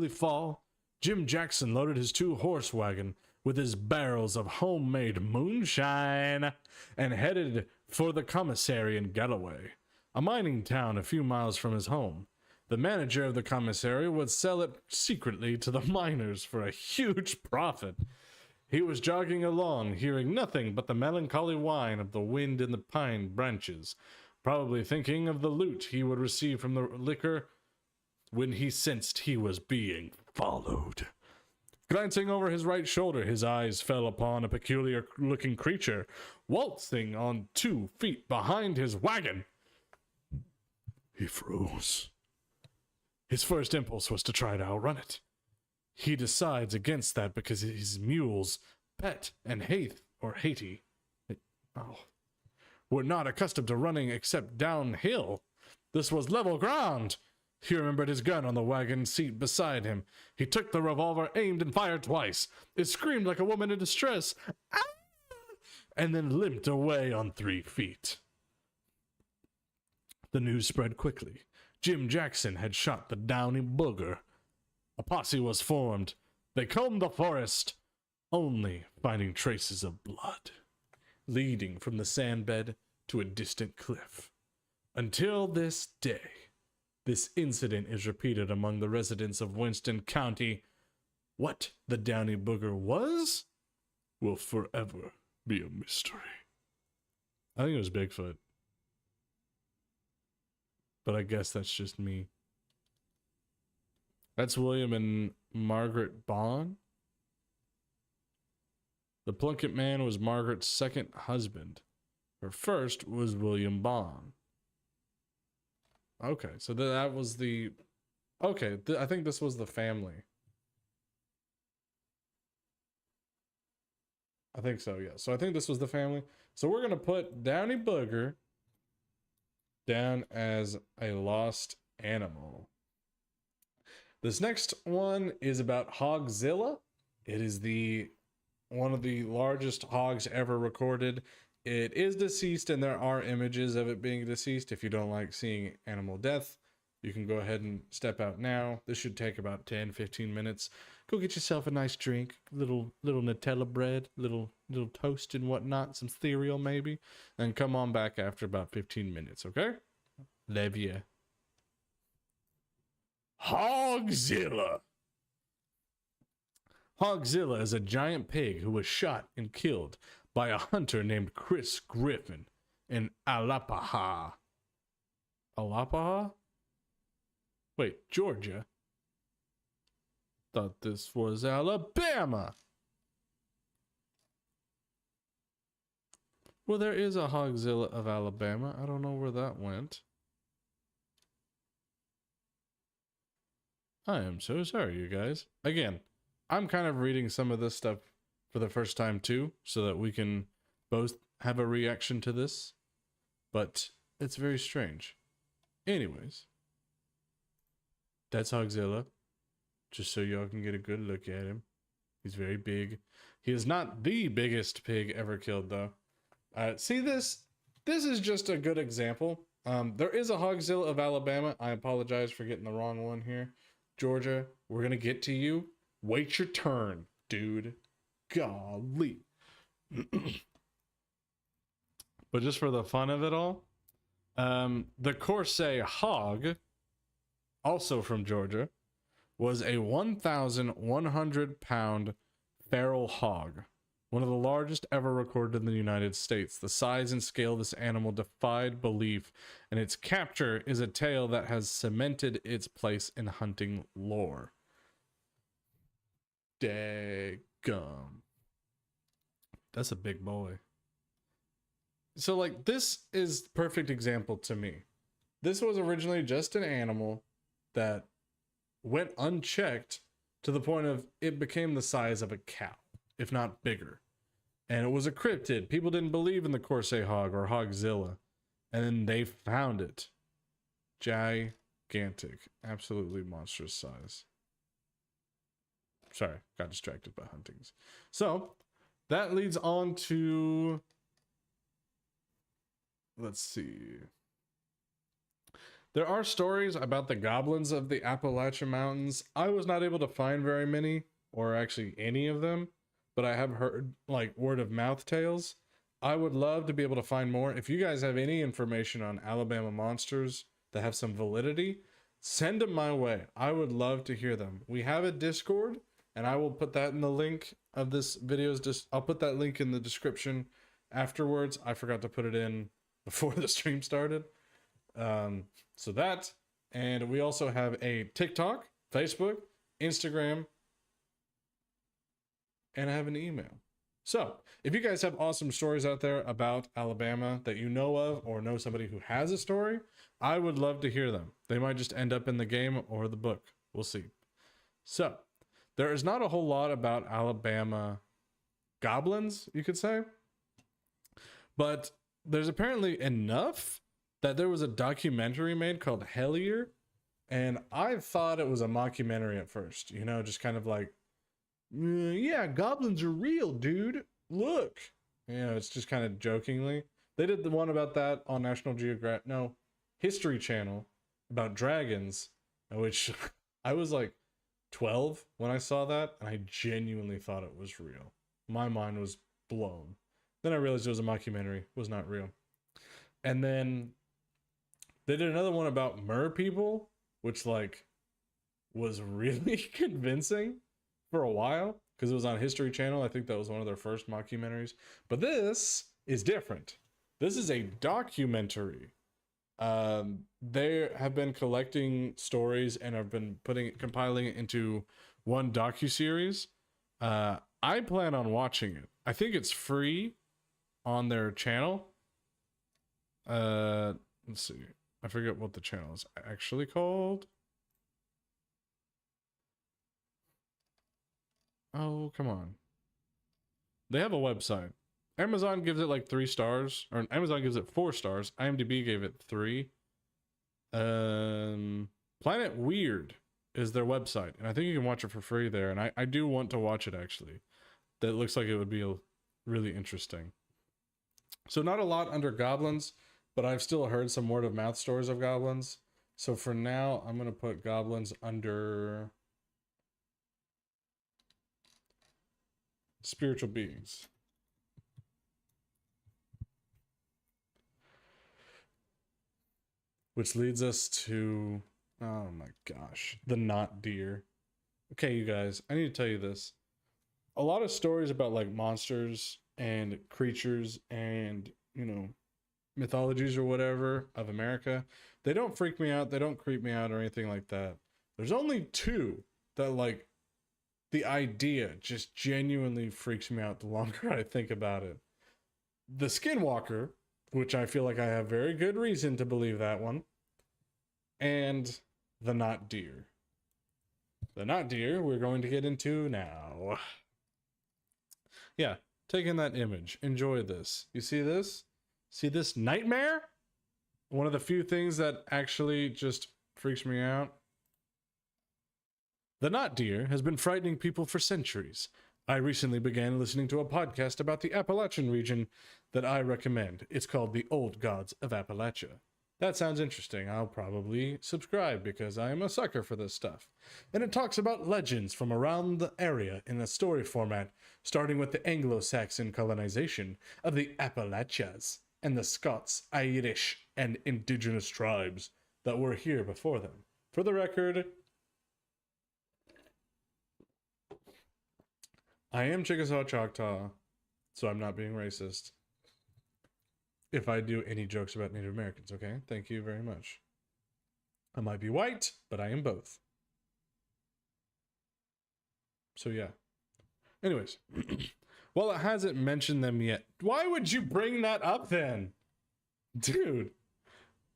fall, Jim Jackson loaded his 2-horse wagon with his barrels of homemade moonshine and headed for the commissary in Galloway, a mining town a few miles from his home. The manager of the commissary would sell it secretly to the miners for a huge profit. He was jogging along, hearing nothing but the melancholy whine of the wind in the pine branches, probably thinking of the loot he would receive from the liquor when he sensed he was being followed. Glancing over his right shoulder, his eyes fell upon a peculiar-looking creature, waltzing on 2 feet behind his wagon. He froze. His first impulse was to try to outrun it. He decides against that because his mules, Pet and Haiti, were not accustomed to running except downhill. This was level ground. He remembered his gun on the wagon seat beside him. He took the revolver, aimed, and fired twice. It screamed like a woman in distress, "Ah!" and then limped away on 3 feet. The news spread quickly. Jim Jackson had shot the downy booger. A posse was formed. They combed the forest, only finding traces of blood, leading from the sandbed to a distant cliff. Until this day, this incident is repeated among the residents of Winston County. What the downy booger was will forever be a mystery. I think it was Bigfoot. But I guess that's just me. That's William and Margaret Bond. The Plunkett man was Margaret's second husband. Her first was William Bond. Okay, so that was the... Okay, I think this was the family. I think so, yeah. So I think this was the family. So we're going to put Downy Booger down as a lost animal. This next one is about Hogzilla. It is one of the largest hogs ever recorded. It is deceased, and there are images of it being deceased if you don't like seeing animal death. you can go ahead and step out now. This should take about 10-15 minutes. Go get yourself a nice drink, little Nutella bread, little toast and whatnot, some cereal maybe, and come on back after about 15 minutes, okay? Love ya. Hogzilla. Hogzilla is a giant pig who was shot and killed by a hunter named Chris Griffin in Alapaha. Alapaha? Wait, Georgia? Thought this was Alabama. Well, there is a Hogzilla of Alabama. I don't know where that went. I am so sorry, you guys. Again, I'm kind of reading some of this stuff for the first time too, so that we can both have a reaction to this. But it's very strange. Anyways, that's Hogzilla. Just so y'all can get a good look at him. He's very big. He is not the biggest pig ever killed, though. See this? This is just a good example. There is a Hogzilla of Alabama. I apologize for getting the wrong one here. Georgia, we're gonna get to you. Wait your turn, dude. Golly. But just for the fun of it all, the Corsair hog, also from Georgia, was a 1,100-pound feral hog, one of the largest ever recorded in the United States. The size and scale of this animal defied belief, and its capture is a tale that has cemented its place in hunting lore. Daggum. That's a big boy. So, like, this is perfect example to me. This was originally just an animal that went unchecked to the point of it became the size of a cow, if not bigger. And it was a cryptid. People didn't believe in the Corsair hog or Hogzilla. And then they found it. Gigantic. Absolutely monstrous size. Sorry, got distracted by huntings. So, that leads on to... Let's see. There are stories about the goblins of the Appalachian Mountains. I was not able to find very many, or actually any of them, but I have heard like word of mouth tales. I would love to be able to find more. If you guys have any information on Alabama monsters that have some validity, send them my way. I would love to hear them. We have a Discord, and I will put that in the link of this video's I'll put that link in the description afterwards. I forgot to put it in before the stream started. So that, and we also have a TikTok, Facebook, Instagram, and I have an email. So if you guys have awesome stories out there about Alabama that you know of, or know somebody who has a story, I would love to hear them. They might just end up in the game or the book. We'll see. So there is not a whole lot about Alabama goblins, you could say, but there's apparently enough that there was a documentary made called Hellier, and I thought it was a mockumentary at first, you know, just kind of like, yeah, goblins are real, dude, look, you know, it's just kind of jokingly. They did the one about that on National Geographic, no, History Channel, about dragons, which I was like 12 when I saw that, and I genuinely thought it was real. My mind was blown. Then I realized it was a mockumentary, it was not real. And then they did another one about mer people, which like was really convincing for a while because it was on History Channel. I think that was one of their first mockumentaries. But this is different. This is a documentary. They have been collecting stories and have been compiling it into one docuseries. I plan on watching it. I think it's free on their channel. Let's see. I forget what the channel is actually called. Oh, come on. They have a website. Amazon gives it like 3 stars, or Amazon gives it 4 stars. IMDb gave it 3. Planet Weird is their website, and I think you can watch it for free there. And I do want to watch it actually. That looks like it would be really interesting. So not a lot under goblins, but I've still heard some word of mouth stories of goblins. So for now, I'm going to put goblins under spiritual beings. Which leads us to, oh my gosh, the not deer. Okay, you guys, I need to tell you this. A lot of stories about like monsters and creatures and, you know, mythologies or whatever of America, they don't freak me out, they don't creep me out or anything like that. There's only two that, like, the idea just genuinely freaks me out the longer I think about it. The Skinwalker, which I feel like I have very good reason to believe that one, and the not deer. The not deer we're going to get into now. Yeah, take in that image. Enjoy this. You see this? See this nightmare? One of the few things that actually just freaks me out. The not deer has been frightening people for centuries. I recently began listening to a podcast about the Appalachian region that I recommend. It's called The Old Gods of Appalachia. That sounds interesting. I'll probably subscribe because I am a sucker for this stuff. And it talks about legends from around the area in a story format, starting with the Anglo-Saxon colonization of the Appalachias and the Scots, Irish, and indigenous tribes that were here before them. For the record, I am Chickasaw-Choctaw, so I'm not being racist. If I do any jokes about Native Americans, okay? Thank you very much. I might be white, but I am both. So yeah. Anyways, while it hasn't mentioned them yet, why would you bring that up then? Dude.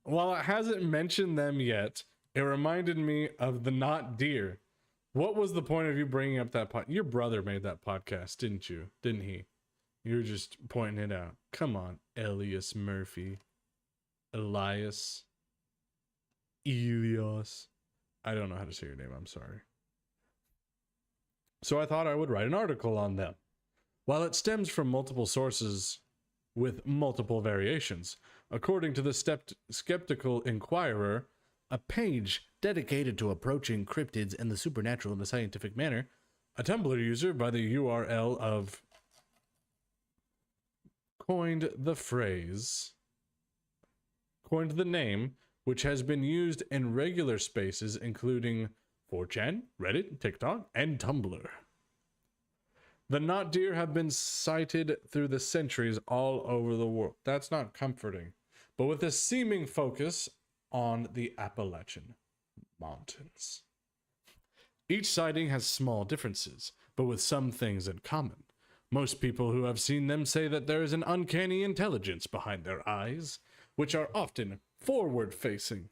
While it hasn't mentioned them yet, it reminded me of the not deer. What was the point of you bringing up that podcast? Your brother made that podcast, didn't you? Didn't he? You were just pointing it out. Come on, Elias Murphy. Elias. Elias. I don't know how to say your name, I'm sorry. So I thought I would write an article on them. While it stems from multiple sources with multiple variations, according to the Skeptical Inquirer, a page dedicated to approaching cryptids and the supernatural in a scientific manner, a Tumblr user by the URL of coined the name, which has been used in regular spaces including 4chan, Reddit, TikTok, and Tumblr. The not deer have been sighted through the centuries all over the world. That's not comforting, but with a seeming focus on the Appalachian Mountains. Each sighting has small differences, but with some things in common. Most people who have seen them say that there is an uncanny intelligence behind their eyes, which are often forward-facing.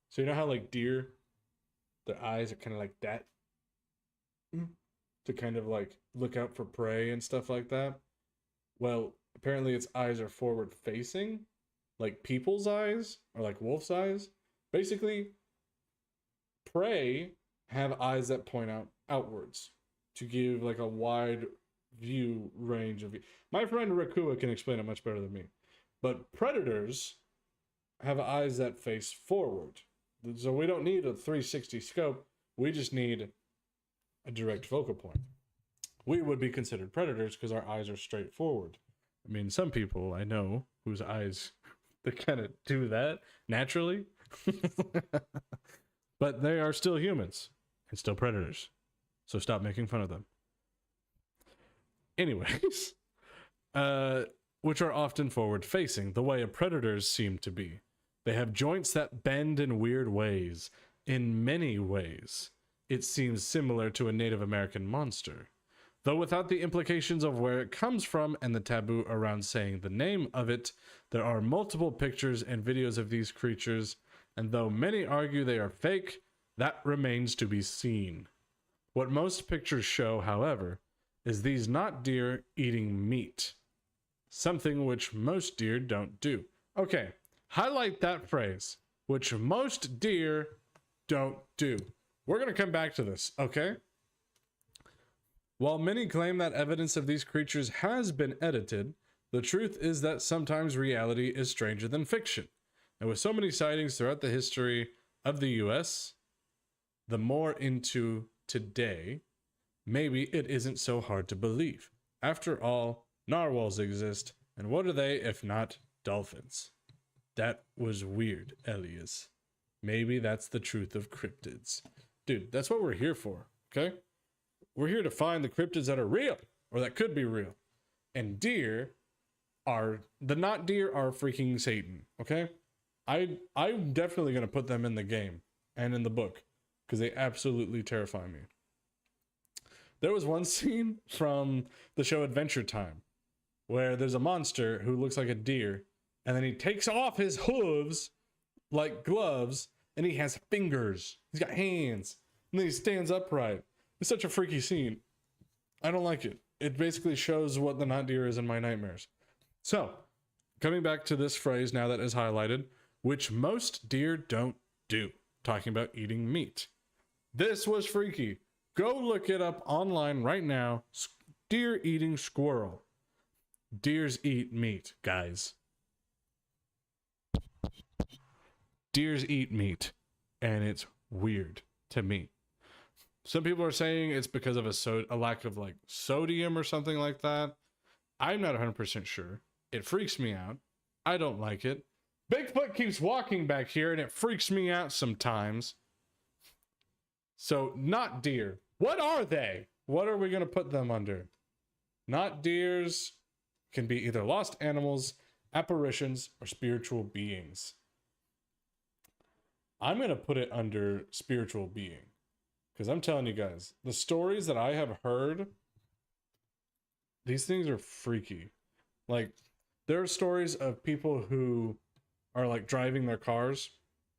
So you know how, like, deer, their eyes are kind of like that? To kind of, like, look out for prey and stuff like that? Well, apparently its eyes are forward-facing, like people's eyes, or like wolf's eyes. Basically, prey have eyes that point outwards to give like a wide view range of view. My friend Rakua can explain it much better than me. But predators have eyes that face forward. So we don't need a 360 scope. We just need a direct focal point. We would be considered predators because our eyes are straight forward. I mean, some people I know whose eyes, they kind of do that naturally. But they are still humans and still predators. So stop making fun of them. Anyways, which are often forward-facing, the way of predators seem to be. They have joints that bend in weird ways. In many ways, it seems similar to a Native American monster. Though without the implications of where it comes from and the taboo around saying the name of it, there are multiple pictures and videos of these creatures, and though many argue they are fake, that remains to be seen. What most pictures show, however, is these not deer eating meat. Something which most deer don't do. Okay, highlight that phrase, which most deer don't do. We're going to come back to this, okay? While many claim that evidence of these creatures has been edited, the truth is that sometimes reality is stranger than fiction. And with so many sightings throughout the history of the US, the more into today, maybe it isn't so hard to believe. After all, narwhals exist, and what are they if not dolphins? That was weird, Elias. Maybe that's the truth of cryptids. Dude, that's what we're here for, okay? We're here to find the cryptids that are real, or that could be real. And the not deer are freaking Satan, okay? I'm definitely going to put them in the game and in the book because they absolutely terrify me. There was one scene from the show Adventure Time where there's a monster who looks like a deer, and then he takes off his hooves like gloves, and he has fingers. He's got hands, and then he stands upright. It's such a freaky scene. I don't like it. It basically shows what the not deer is in my nightmares. So, coming back to this phrase now that is highlighted, which most deer don't do, talking about eating meat. This was freaky. Go look it up online right now. Deer eating squirrel. Deers eat meat, guys. Deers eat meat, and it's weird to me. Some people are saying it's because of a lack of like sodium or something like that. I'm not 100% sure. It freaks me out. I don't like it. Bigfoot keeps walking back here, and it freaks me out sometimes. So, not deer. What are they? What are we going to put them under? Not deers can be either lost animals, apparitions, or spiritual beings. I'm going to put it under spiritual being. Because I'm telling you guys, the stories that I have heard, these things are freaky. Like, there are stories of people who are like driving their cars,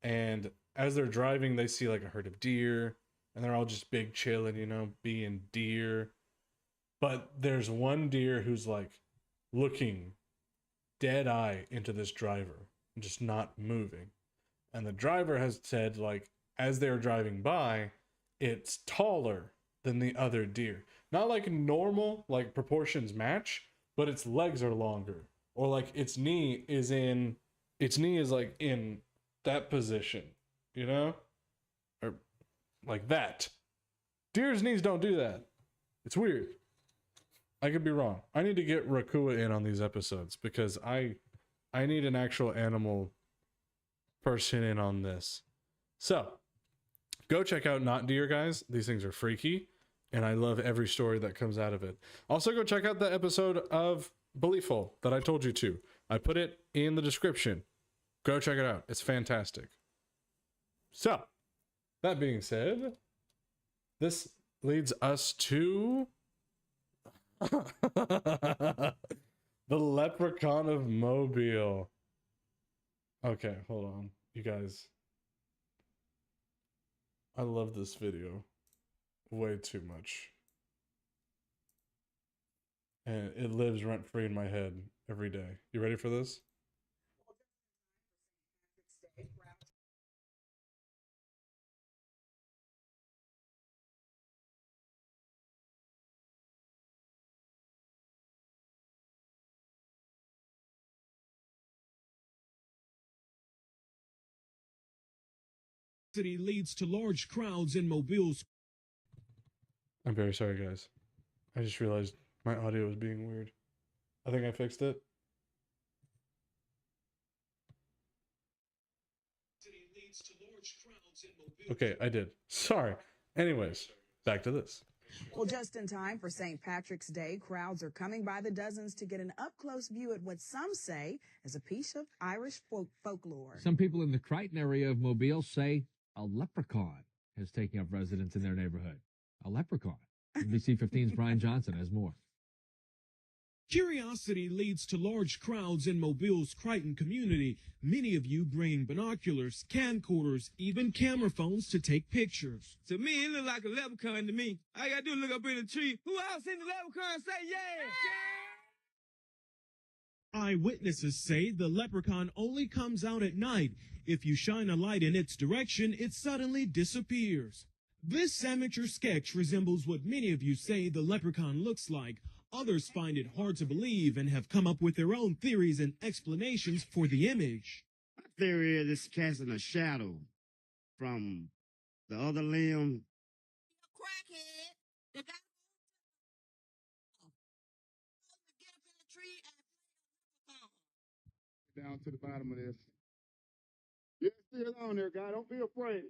and as they're driving, they see like a herd of deer, and they're all just big chilling, you know, being deer. But there's one deer who's like looking dead eye into this driver, just not moving. And the driver has said, like, as they're driving by, it's taller than the other deer. Not like normal, like proportions match, but its legs are longer. Or like its knee is like in that position, you know? Or like that. Deer's knees don't do that. It's weird. I could be wrong. I need to get Rakua in on these episodes because I need an actual animal person in on this. So, go check out Not Deer, guys. These things are freaky, and I love every story that comes out of it. Also, go check out the episode of Beliefful that I told you to. I put it in the description. Go check it out. It's fantastic. So, that being said, this leads us to the Leprechaun of Mobile. Okay, hold on. You guys, I love this video way too much. And it lives rent-free in my head every day. You ready for this? City leads to large crowds in Mobile's. I'm very sorry, guys. I just realized my audio was being weird. I think I fixed it. Okay, I did. Sorry. Anyways, back to this. Well, just in time for St. Patrick's Day, crowds are coming by the dozens to get an up-close view at what some say is a piece of Irish folklore. Some people in the Crichton area of Mobile say a leprechaun has taken up residence in their neighborhood. A leprechaun. NBC 15's Brian Johnson has more. Curiosity leads to large crowds in Mobile's Crichton community, many of you bringing binoculars, camcorders, even camera phones to take pictures. To me, it look like a leprechaun to me. All I gotta do is look up in the tree. Who else seen the leprechaun? Say yeah! Eyewitnesses say the leprechaun only comes out at night. If you shine a light in its direction, it suddenly disappears. This amateur sketch resembles what many of you say the leprechaun looks like. Others find it hard to believe and have come up with their own theories and explanations for the image. I theory is it's casting a shadow from the other limb. Crackhead. The guy get up in the tree and Down to the bottom of this. Yeah, still on there, guy. Don't be afraid.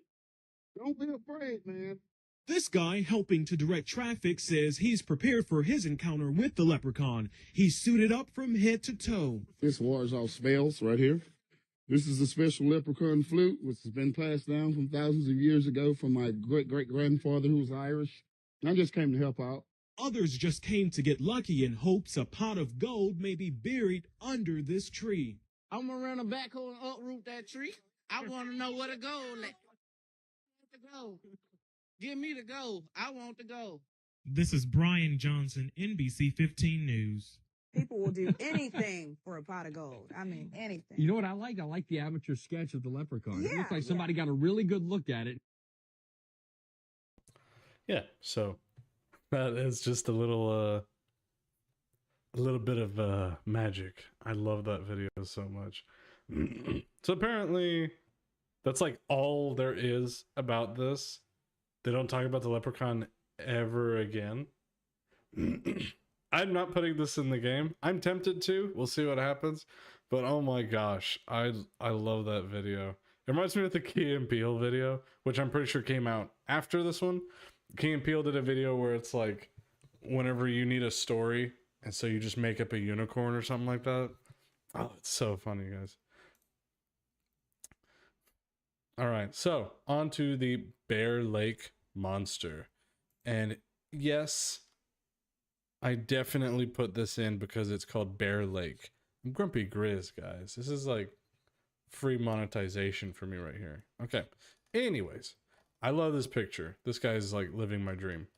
Don't be afraid, man. This guy helping to direct traffic says he's prepared for his encounter with the leprechaun. He's suited up from head to toe. This wars off spells right here. This is a special leprechaun flute, which has been passed down from thousands of years ago from my great-great-grandfather who was Irish. I just came to help out. Others just came to get lucky in hopes a pot of gold may be buried under this tree. I'm gonna run a backhoe and uproot that tree. I want to know where to go. Give me the gold. I want to go. This is Brian Johnson, NBC 15 News. People will do anything for a pot of gold. I mean, anything. You know what I like? I like the amateur sketch of the leprechaun. It Yeah, looks like somebody got a really good look at it. Yeah, so that is just a little bit of magic. I love that video so much. So apparently that's like all there is about this. They don't talk about the leprechaun ever again. I'm not putting this in the game. I'm tempted to. We'll see what happens. But oh my gosh, I love that video. It reminds me of the Key and Peele video, which I'm pretty sure came out after this one. Key and Peele did a video where it's like whenever you need a story, and so you just make up a unicorn or something like that. Oh, it's so funny, guys. All right, so on to the Bear Lake monster. And yes, I definitely put this in because it's called Bear Lake. I'm Grumpy Grizz, guys. This is like free monetization for me right here. Okay, anyways, I love this picture. This guy's like living my dream.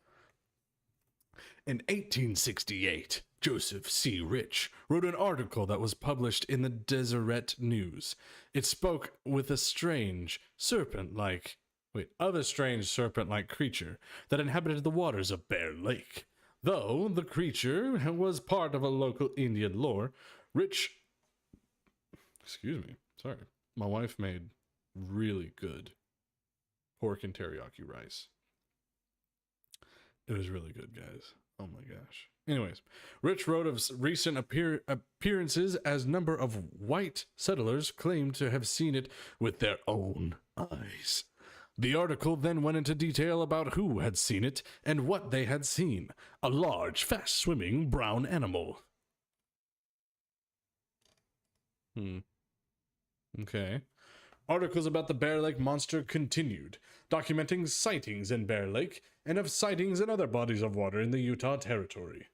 In 1868, Joseph C. Rich wrote an article that was published in the Deseret News. It spoke with a strange serpent-like creature that inhabited the waters of Bear Lake. Though the creature was part of a local Indian lore, excuse me, sorry, my wife made really good pork and teriyaki rice. It was really good, guys. Oh my gosh. Anyways, Rich wrote of recent appearances as number of white settlers claimed to have seen it with their own eyes. The article then went into detail about who had seen it and what they had seen. A large, fast-swimming brown animal. Okay. Articles about the Bear Lake monster continued, documenting sightings in Bear Lake and of sightings in other bodies of water in the Utah Territory.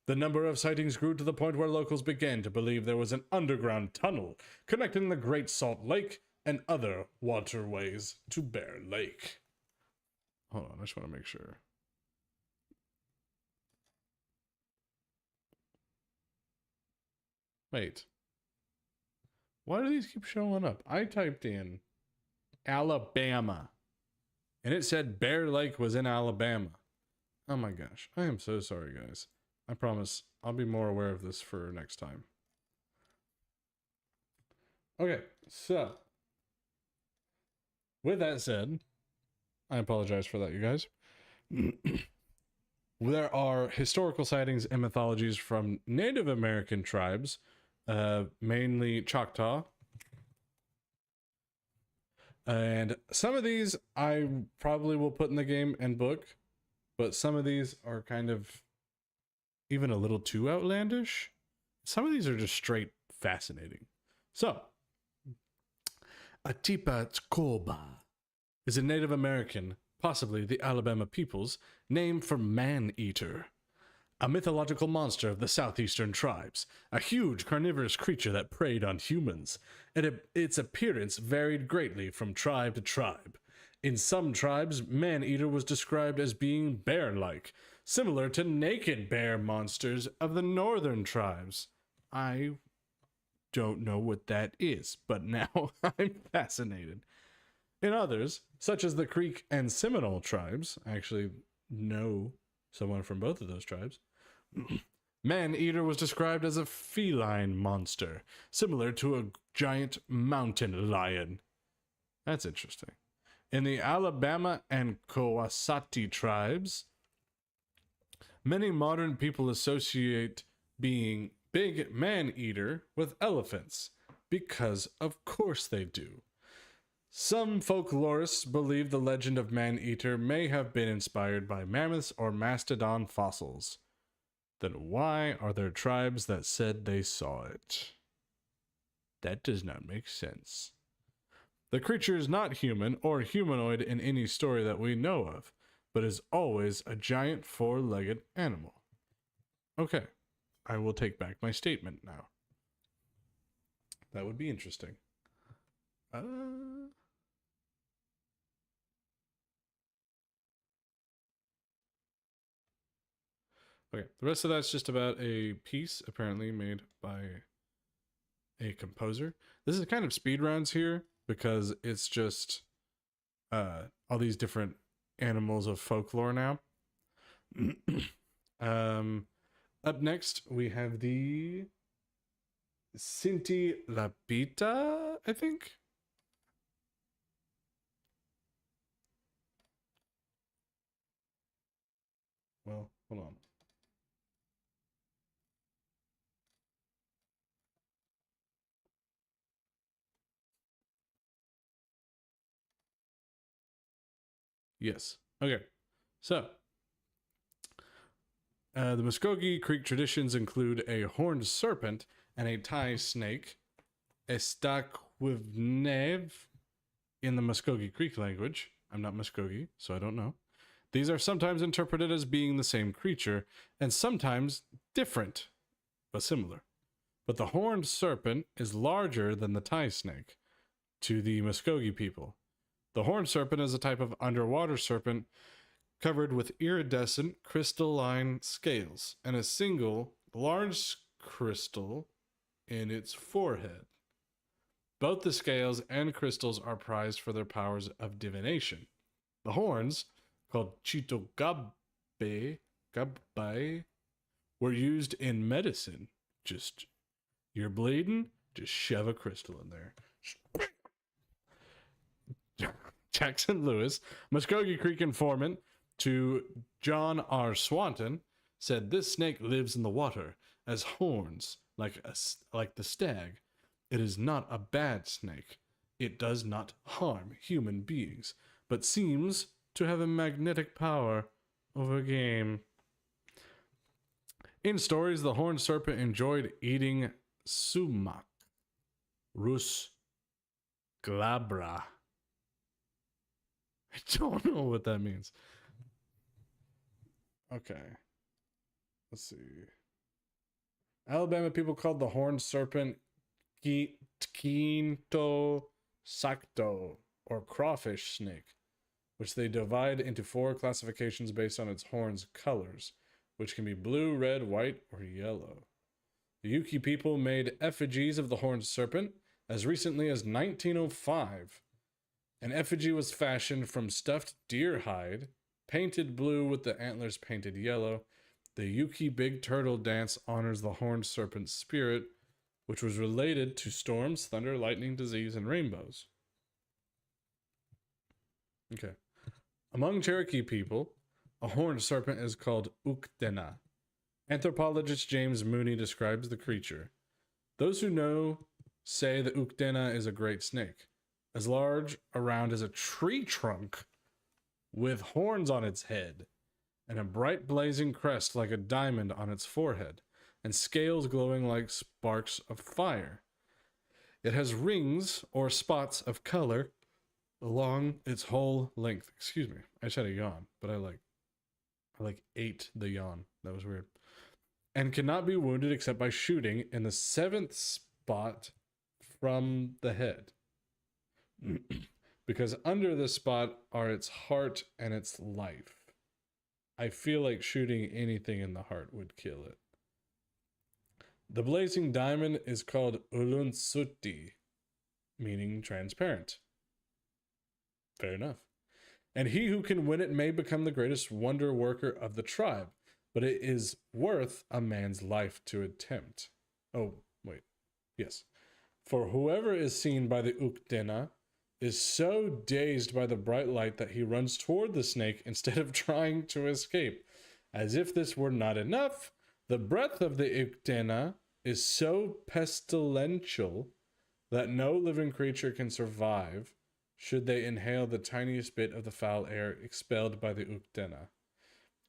The number of sightings grew to the point where locals began to believe there was an underground tunnel connecting the Great Salt Lake and other waterways to Bear Lake. Hold on, I just want to make sure. Wait. Why do these keep showing up? I typed in Alabama, and it said Bear Lake was in Alabama. Oh my gosh. I am so sorry, guys. I promise I'll be more aware of this for next time. Okay, so with that said, I apologize for that, you guys. There are historical sightings and mythologies from Native American tribes, mainly Choctaw. And some of these I probably will put in the game and book, but some of these are kind of even a little too outlandish. Some of these are just straight fascinating. So, Atipatzcoba is a Native American, possibly the Alabama people's, name for man-eater. A mythological monster of the southeastern tribes, a huge carnivorous creature that preyed on humans. Its appearance varied greatly from tribe to tribe. In some tribes, man-eater was described as being bear-like, similar to naked bear monsters of the northern tribes. I don't know what that is, but now I'm fascinated. In others, such as the Creek and Seminole tribes, I actually know someone from both of those tribes, Man-eater was described as a feline monster, similar to a giant mountain lion. That's interesting. In the Alabama and Coasati tribes, many modern people associate being big man-eater with elephants, because of course they do. Some folklorists believe the legend of man-eater may have been inspired by mammoths or mastodon fossils. Then why are there tribes that said they saw it? That does not make sense. The creature is not human or humanoid in any story that we know of, but is always a giant four-legged animal. Okay, I will take back my statement now. That would be interesting. Okay, the rest of that's just about a piece apparently made by a composer. This is kind of speed rounds here because it's just all these different animals of folklore now. Up next we have the Cinti Lapita, I think. Well, hold on. Yes. Okay. So, the Muskogee Creek traditions include a horned serpent and a tie snake, Estaquivnev, in the Muskogee Creek language. I'm not Muskogee, so I don't know. These are sometimes interpreted as being the same creature, and sometimes different, but similar. But the horned serpent is larger than the tie snake to the Muskogee people. The horned serpent is a type of underwater serpent covered with iridescent crystalline scales and a single large crystal in its forehead. Both the scales and crystals are prized for their powers of divination. The horns, called chitogabe, were used in medicine. Just, you're bleeding, just shove a crystal in there. Jackson Lewis, Muskogee Creek informant to John R. Swanton, said this snake lives in the water as horns, like the stag. It is not a bad snake. It does not harm human beings, but seems to have a magnetic power over game. In stories, the horned serpent enjoyed eating sumac, rus glabra. I don't know what that means. Okay. Let's see. Alabama people called the horned serpent Quinto Sacto, or crawfish snake, which they divide into 4 classifications based on its horns colors, which can be blue, red, white, or yellow. The Yuki people made effigies of the horned serpent as recently as 1905. An effigy was fashioned from stuffed deer hide, painted blue with the antlers painted yellow. The Yuki Big Turtle dance honors the horned serpent's spirit, which was related to storms, thunder, lightning, disease, and rainbows. Okay. Among Cherokee people, a horned serpent is called Uktena. Anthropologist James Mooney describes the creature. Those who know say the Uktena is a great snake, as large around as a tree trunk, with horns on its head, and a bright blazing crest like a diamond on its forehead, and scales glowing like sparks of fire. It has rings or spots of color along its whole length. Excuse me, I just had a yawn, but I ate the yawn. That was weird. And cannot be wounded except by shooting in the 7th spot from the head. Because under this spot are its heart and its life. I feel like shooting anything in the heart would kill it. The blazing diamond is called Uluntsuti, meaning transparent. Fair enough. And he who can win it may become the greatest wonder worker of the tribe. but it is worth a man's life to attempt. Oh, wait. Yes. For whoever is seen by the Uktena is so dazed by the bright light that he runs toward the snake instead of trying to escape. As if this were not enough, the breath of the Uktena is so pestilential that no living creature can survive should they inhale the tiniest bit of the foul air expelled by the Uktena.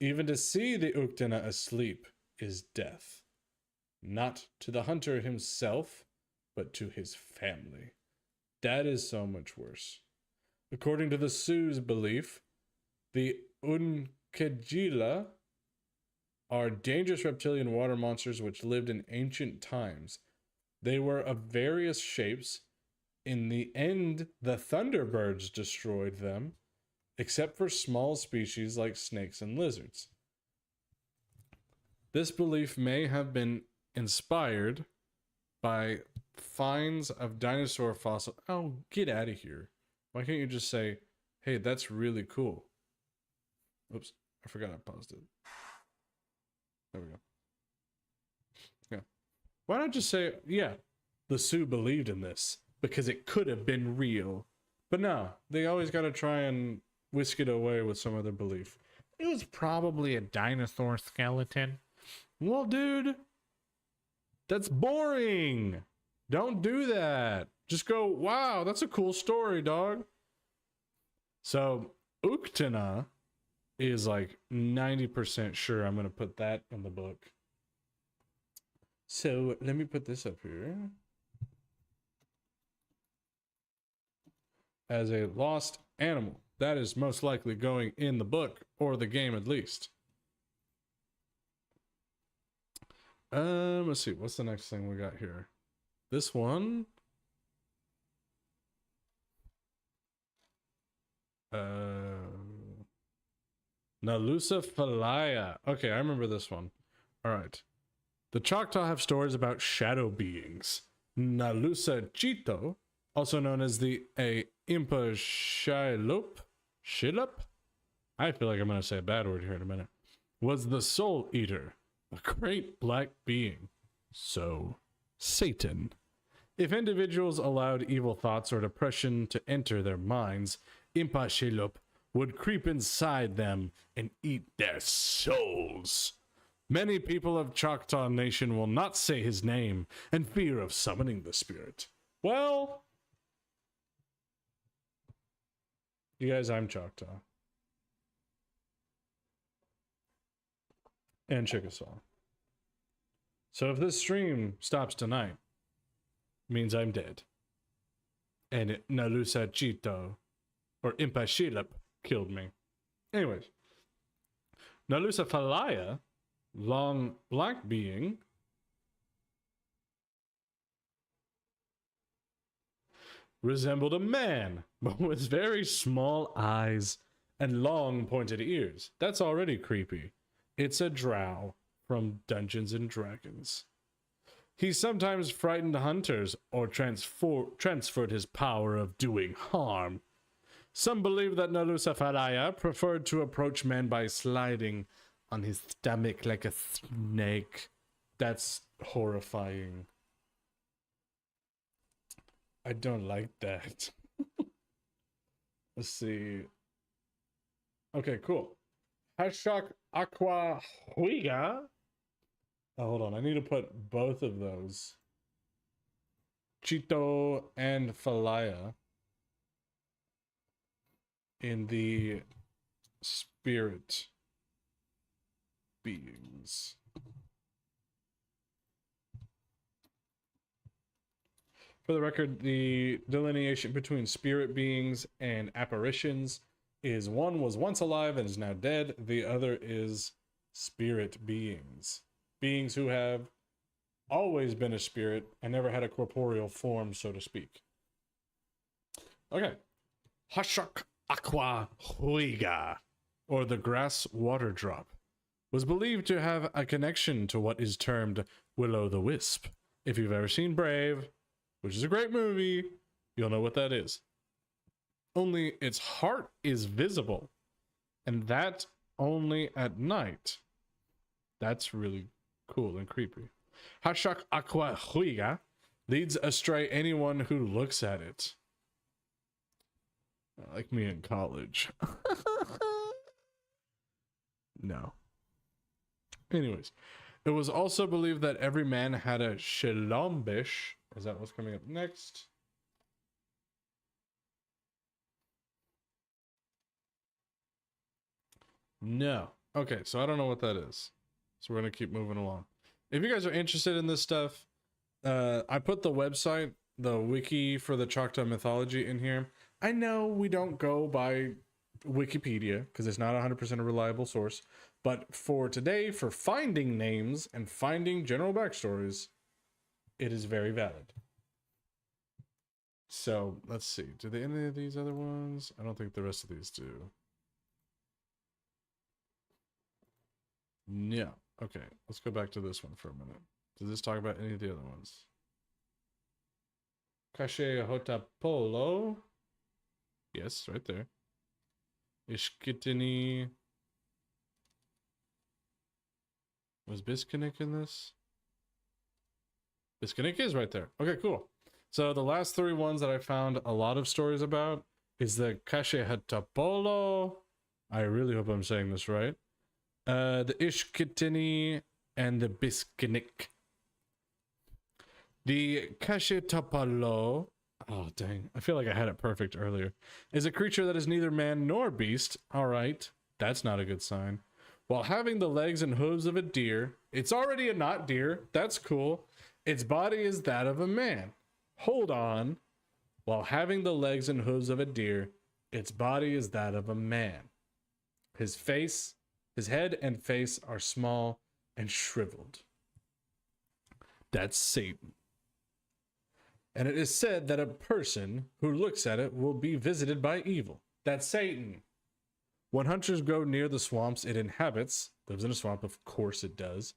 Even to see the Uktena asleep is death, not to the hunter himself, but to his family. That is so much worse. According to the Sioux's belief, the Unkejila are dangerous reptilian water monsters which lived in ancient times. They were of various shapes. In the end, the Thunderbirds destroyed them, except for small species like snakes and lizards. This belief may have been inspired by finds of dinosaur fossils. Oh, get out of here. Why can't you just say, hey, that's really cool? Oops, I forgot I paused it. There we go. Yeah. Why not just say, yeah, the Sioux believed in this because it could have been real. But no, they always got to try and whisk it away with some other belief. It was probably a dinosaur skeleton. Well, dude, that's boring. Don't do that. Just go, wow, that's a cool story, dog. So, Uktena is like 90% sure I'm going to put that in the book. So, let me put this up here. As a lost animal. That is most likely going in the book, or the game at least. Let's see, what's the next thing we got here? This one. Nalusa Falaya. Okay, I remember this one. All right. The Choctaw have stories about shadow beings. Nalusa Chito, also known as the Impa Shilup? I feel like I'm going to say a bad word here in a minute. Was the soul eater, a great black being. So, Satan. If individuals allowed evil thoughts or depression to enter their minds, Impa Shilup would creep inside them and eat their souls. Many people of Choctaw Nation will not say his name in fear of summoning the spirit. Well, you guys, I'm Choctaw. And Chickasaw. So if this stream stops tonight, it means I'm dead. And Nalusa Chito, or Impa Shilup, killed me. Anyways, Nalusa Falaya, long black being, resembled a man, but with very small eyes and long pointed ears. That's already creepy. It's a drow from Dungeons and Dragons. He sometimes frightened hunters or transferred his power of doing harm. Some believe that Nalusa Falaya preferred to approach men by sliding on his stomach like a snake. That's horrifying. I don't like that. Let's see. Okay, cool. Hashak Aqua Huiga. Oh, hold on. I need to put both of those. Chito and Falaya in the spirit beings. For the record, the delineation between spirit beings and apparitions is one was once alive and is now dead. The other is spirit beings. Beings who have always been a spirit and never had a corporeal form, so to speak. Okay. Hashak Aqua Huiga, or the grass water drop, was believed to have a connection to what is termed Will-o'-the-Wisp. If you've ever seen Brave, which is a great movie, you'll know what that is. Only its heart is visible, and that only at night. That's really cool and creepy. Hashak aqua huiga leads astray anyone who looks at it. Like me in college. No. Anyways, it was also believed that every man had a shilombish. Is that what's coming up next? No. Okay, so I don't know what that is. So we're going to keep moving along. If you guys are interested in this stuff, I put the website, the wiki for the Choctaw Mythology in here. I know we don't go by Wikipedia because it's not 100% a reliable source. But for today, for finding names and finding general backstories, it is very valid. So let's see. Do they any of these other ones? I don't think the rest of these do. No. Okay, let's go back to this one for a minute. Does this talk about any of the other ones? Cache Hotapolo. Yes, right there. Ishkitini. Was Biskinik in this? Biskinik is right there. Okay, cool. So the last three ones that I found a lot of stories about is the Cache Hotapolo. I really hope I'm saying this right. The Ishkitini and the Biskinik. The Kashetapalo, oh dang, I feel like I had it perfect earlier, is a creature that is neither man nor beast. All right, that's not a good sign. While having the legs and hooves of a deer, it's already a not deer. That's cool. Its body is that of a man. Hold on. While having the legs and hooves of a deer, its body is that of a man. His face, his head and face are small and shriveled. That's Satan. And it is said that a person who looks at it will be visited by evil. That's Satan. When hunters go near the swamps it inhabits, lives in a swamp, of course it does,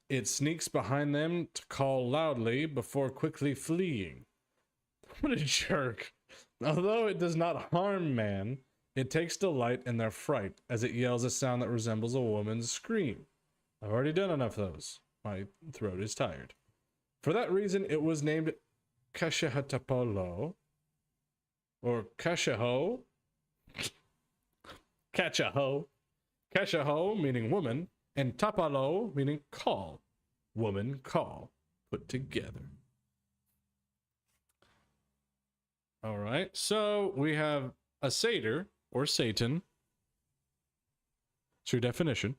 it sneaks behind them to call loudly before quickly fleeing. What a jerk. Although it does not harm man, it takes delight in their fright as it yells a sound that resembles a woman's scream. I've already done enough of those. My throat is tired. For that reason, it was named Kashahatapolo, or Kashaho. Kachaho. Kashaho meaning woman, and Tapalo meaning call. Woman call. Put together. All right, so we have a satyr, or Satan. It's your definition.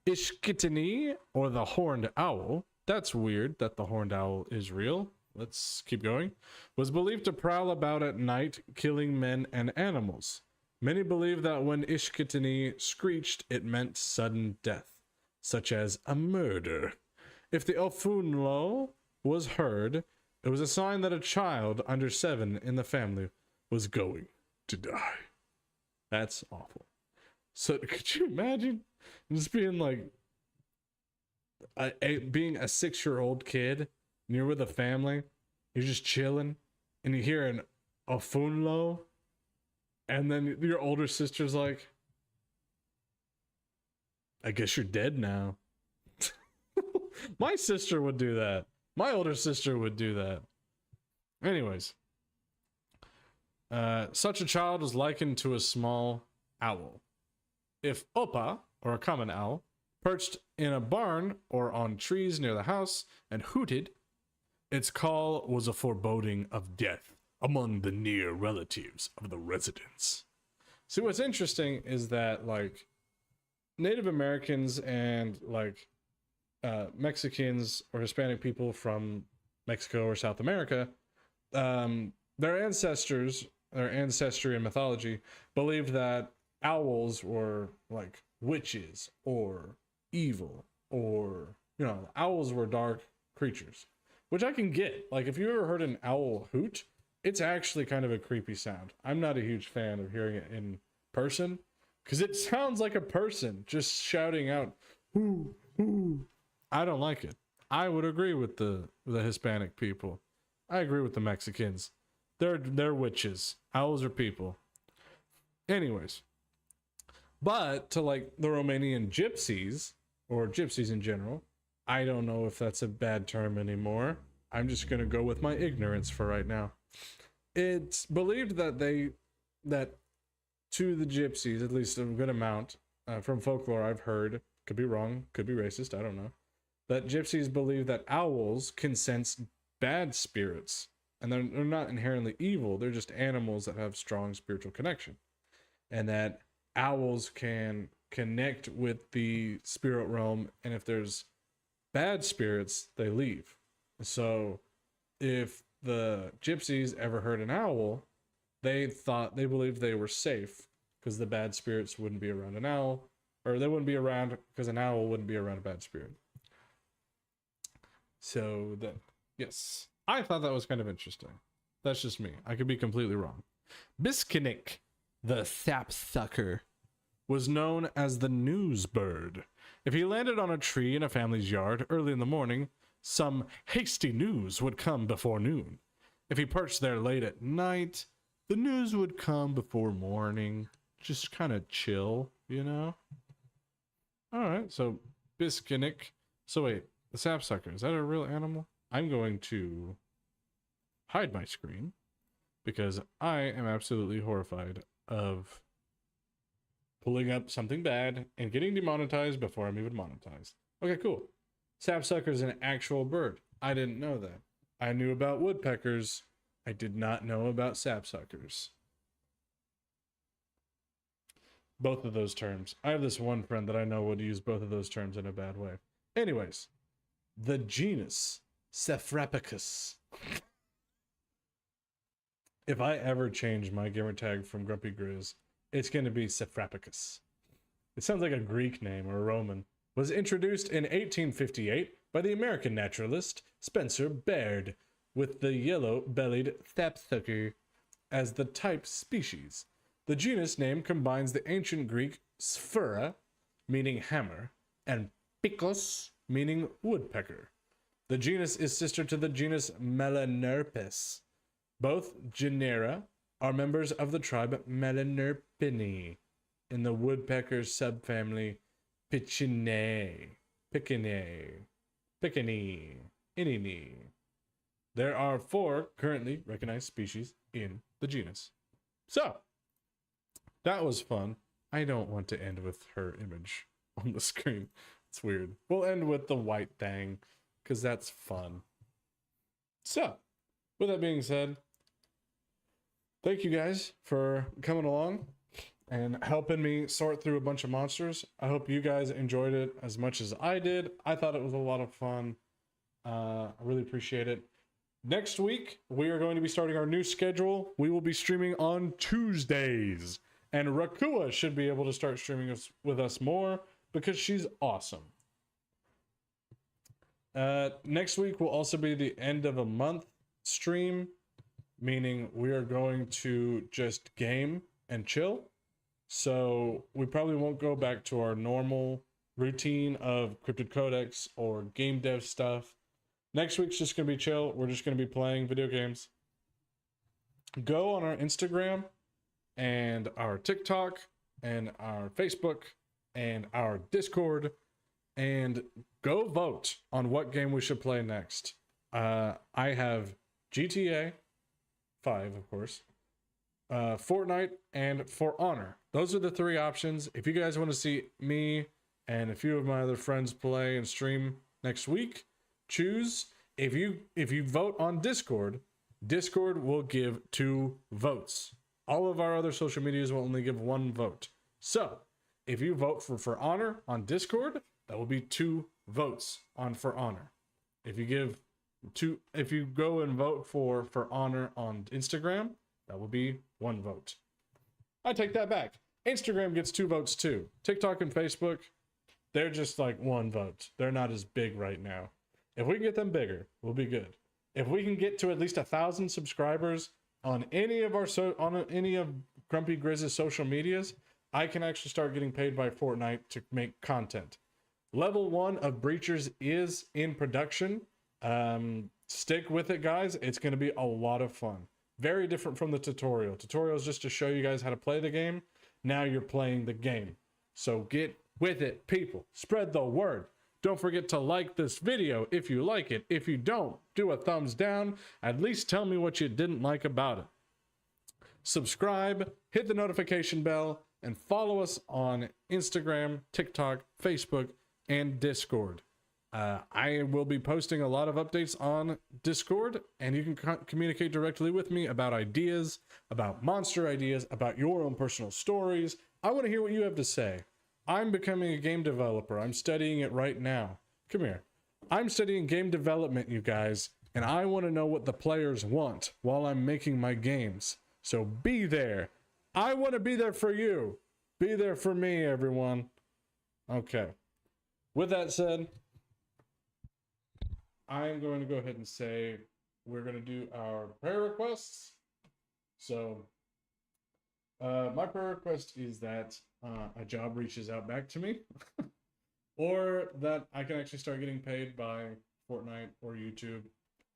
Ishkitini, or the horned owl. That's weird that the horned owl is real. Let's keep going. Was believed to prowl about at night, killing men and animals. Many believe that when Ishkitini screeched, it meant sudden death, such as a murder. If the Ofunlo was heard, it was a sign that a child under 7 in the family was going to die. That's awful. So could you imagine just being like, being a 6-year-old kid, and you're with a family, you're just chilling, and you hear an Ofunlo, and then your older sister's like, I guess you're dead now. My sister would do that. My older sister would do that. Anyways. Such a child was likened to a small owl. If Opa, or a common owl, perched in a barn or on trees near the house and hooted, its call was a foreboding of death among the near relatives of the residents. See, what's interesting is that, like, Native Americans and, like, Mexicans or Hispanic people from Mexico or South America, their ancestors, their ancestry and mythology, believed that owls were, like, witches or evil, or, you know, owls were dark creatures, which I can get. Like, if you ever heard an owl hoot, it's actually kind of a creepy sound. I'm not a huge fan of hearing it in person because it sounds like a person just shouting out, "Hoo, hoo." I don't like it. I would agree with the Hispanic people. I agree with the Mexicans. They're witches. Owls are people. Anyways, but to, like, the Romanian gypsies, or gypsies in general. I don't know if that's a bad term anymore. I'm just going to go with my ignorance for right now. It's believed that to the gypsies, at least a good amount, from folklore I've heard, could be wrong, could be racist, I don't know, that gypsies believe that owls can sense bad spirits, and they're not inherently evil, they're just animals that have strong spiritual connection, and that owls can connect with the spirit realm, and if there's bad spirits, they leave. So if the gypsies ever heard an owl, they believed they were safe because the bad spirits wouldn't be around an owl, or they wouldn't be around because an owl wouldn't be around a bad spirit. So yes, I thought that was kind of interesting. That's just me. I could be completely wrong. Biskinik, the sapsucker, was known as the news bird. If he landed on a tree in a family's yard early in the morning, some hasty news would come before noon. If he perched there late at night, the news would come before morning. Just kind of chill, you know? Alright, so Biskinik. So wait, the sapsucker, is that a real animal? I'm going to hide my screen because I am absolutely horrified of pulling up something bad and getting demonetized before I'm even monetized. Okay, cool. Sapsucker is an actual bird. I didn't know that. I knew about woodpeckers. I did not know about sapsuckers. Both of those terms. I have this one friend that I know would use both of those terms in a bad way. Anyways, the genus Saphrapicus. If I ever change my gamer tag from Grumpy Grizz, it's going to be Saphrapicus. It sounds like a Greek name or a Roman. Was introduced in 1858 by the American naturalist Spencer Baird, with the yellow-bellied sapsucker as the type species. The genus name combines the ancient Greek sphera, meaning hammer, and pikos, meaning woodpecker. The genus is sister to the genus Melanerpes. Both genera are members of the tribe Melanerpini in the woodpecker subfamily Picinae. Inini. There are 4 currently recognized species in the genus. So, that was fun. I don't want to end with her image on the screen. It's weird. We'll end with the white thing, because that's fun. So, with that being said, thank you guys for coming along and helping me sort through a bunch of monsters. I hope you guys enjoyed it as much as I did. I thought it was a lot of fun. I really appreciate it. Next week, we are going to be starting our new schedule. We will be streaming on Tuesdays. And Rakua should be able to start streaming with us more because she's awesome. Next week will also be the end of a month stream, meaning we are going to just game and chill. So we probably won't go back to our normal routine of Cryptid Codex or game dev stuff. Next week's just going to be chill. We're just going to be playing video games. Go on our Instagram and our TikTok and our Facebook and our Discord and go vote on what game we should play next. I have GTA 5, of course, Fortnite, and For Honor. Those are the 3 options. If you guys want to see me and a few of my other friends play and stream next week, choose. If you vote on Discord will give 2 votes. All of our other social medias will only give 1 vote. So if you vote for Honor on Discord, that will be 2 votes on For Honor. If you go and vote for Honor on Instagram, that will be 1 vote. I take that back. Instagram gets 2 votes too. TikTok and Facebook, they're just like 1 vote. They're not as big right now. If we can get them bigger, we'll be good. If we can get to at least 1,000 subscribers on any of any of Grumpy Grizz's social medias, I can actually start getting paid by Fortnite to make content. Level 1 of Breachers is in production. Stick with it, guys. It's going to be a lot of fun. Very different from the tutorial. Tutorial is just to show you guys how to play the game. Now you're playing the game. So get with it, people. Spread the word. Don't forget to like this video if you like it. If you don't, do a thumbs down. At least tell me what you didn't like about it. Subscribe, hit the notification bell, and follow us on Instagram, TikTok, Facebook, and Discord. I will be posting a lot of updates on Discord, and you can communicate directly with me about ideas, about monster ideas, about your own personal stories. I want to hear what you have to say. I'm becoming a game developer. I'm studying it right now. Come here. I'm studying game development, you guys, and I want to know what the players want while I'm making my games. So be there. I want to be there for you. Be there for me, everyone. Okay. With that said, I'm going to go ahead and say we're going to do our prayer requests. So, my prayer request is that a job reaches out back to me, or that I can actually start getting paid by Fortnite or YouTube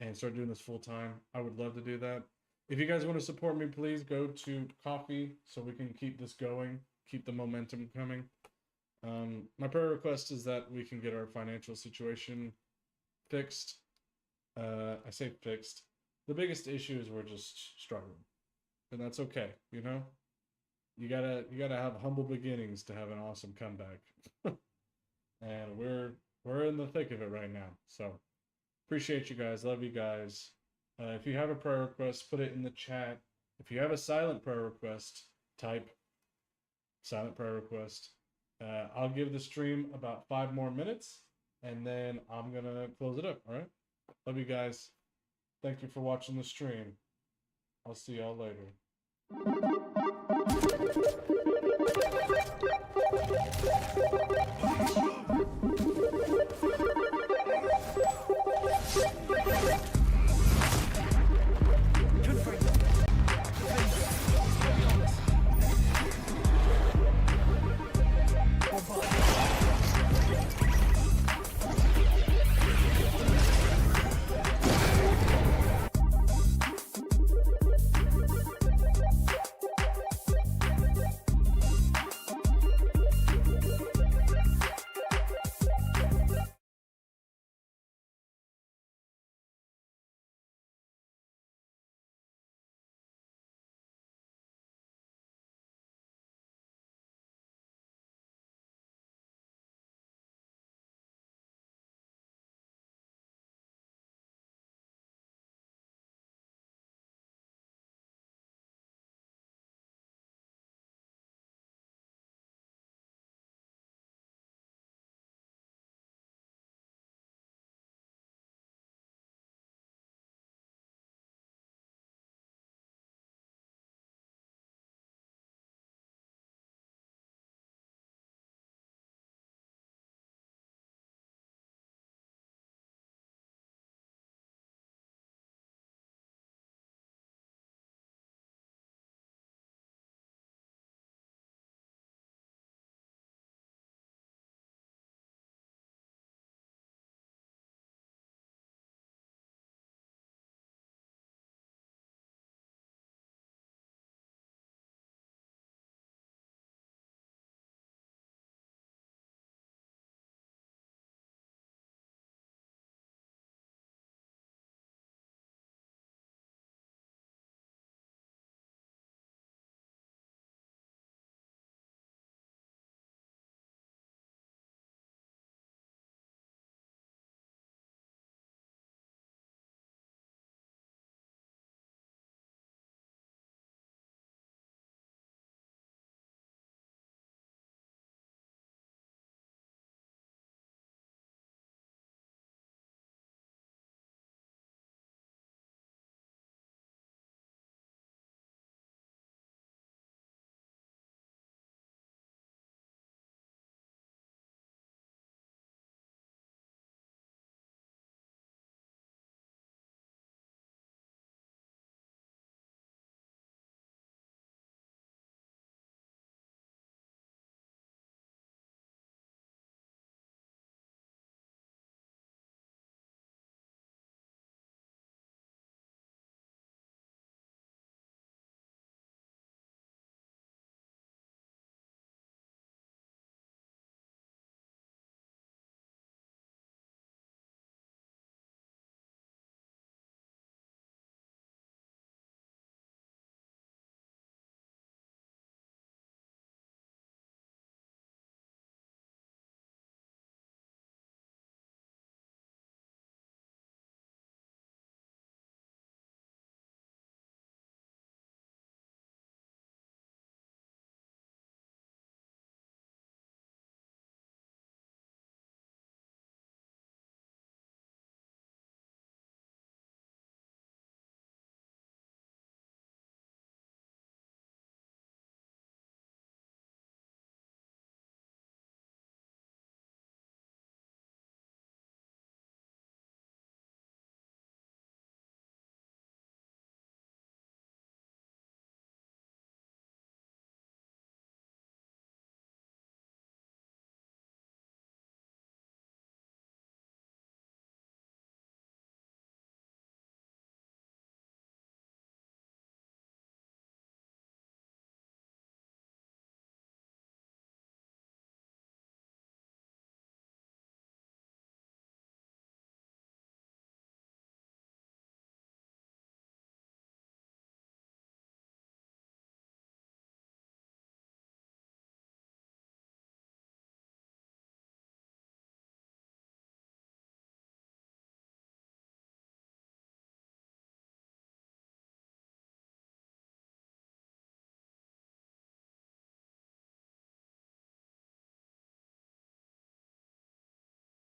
and start doing this full time. I would love to do that. If you guys want to support me, please go to Coffee so we can keep this going, keep the momentum coming. My prayer request is that we can get our financial situation fixed. I say fixed. The biggest issue is we're just struggling, and that's okay. You know, you gotta have humble beginnings to have an awesome comeback. And we're in the thick of it right now. So appreciate you guys. Love you guys. If you have a prayer request, put it in the chat. If you have a silent prayer request, type silent prayer request. I'll give the stream about 5 more minutes, and then I'm going to close it up, all right? Love you guys. Thank you for watching the stream. I'll see y'all later.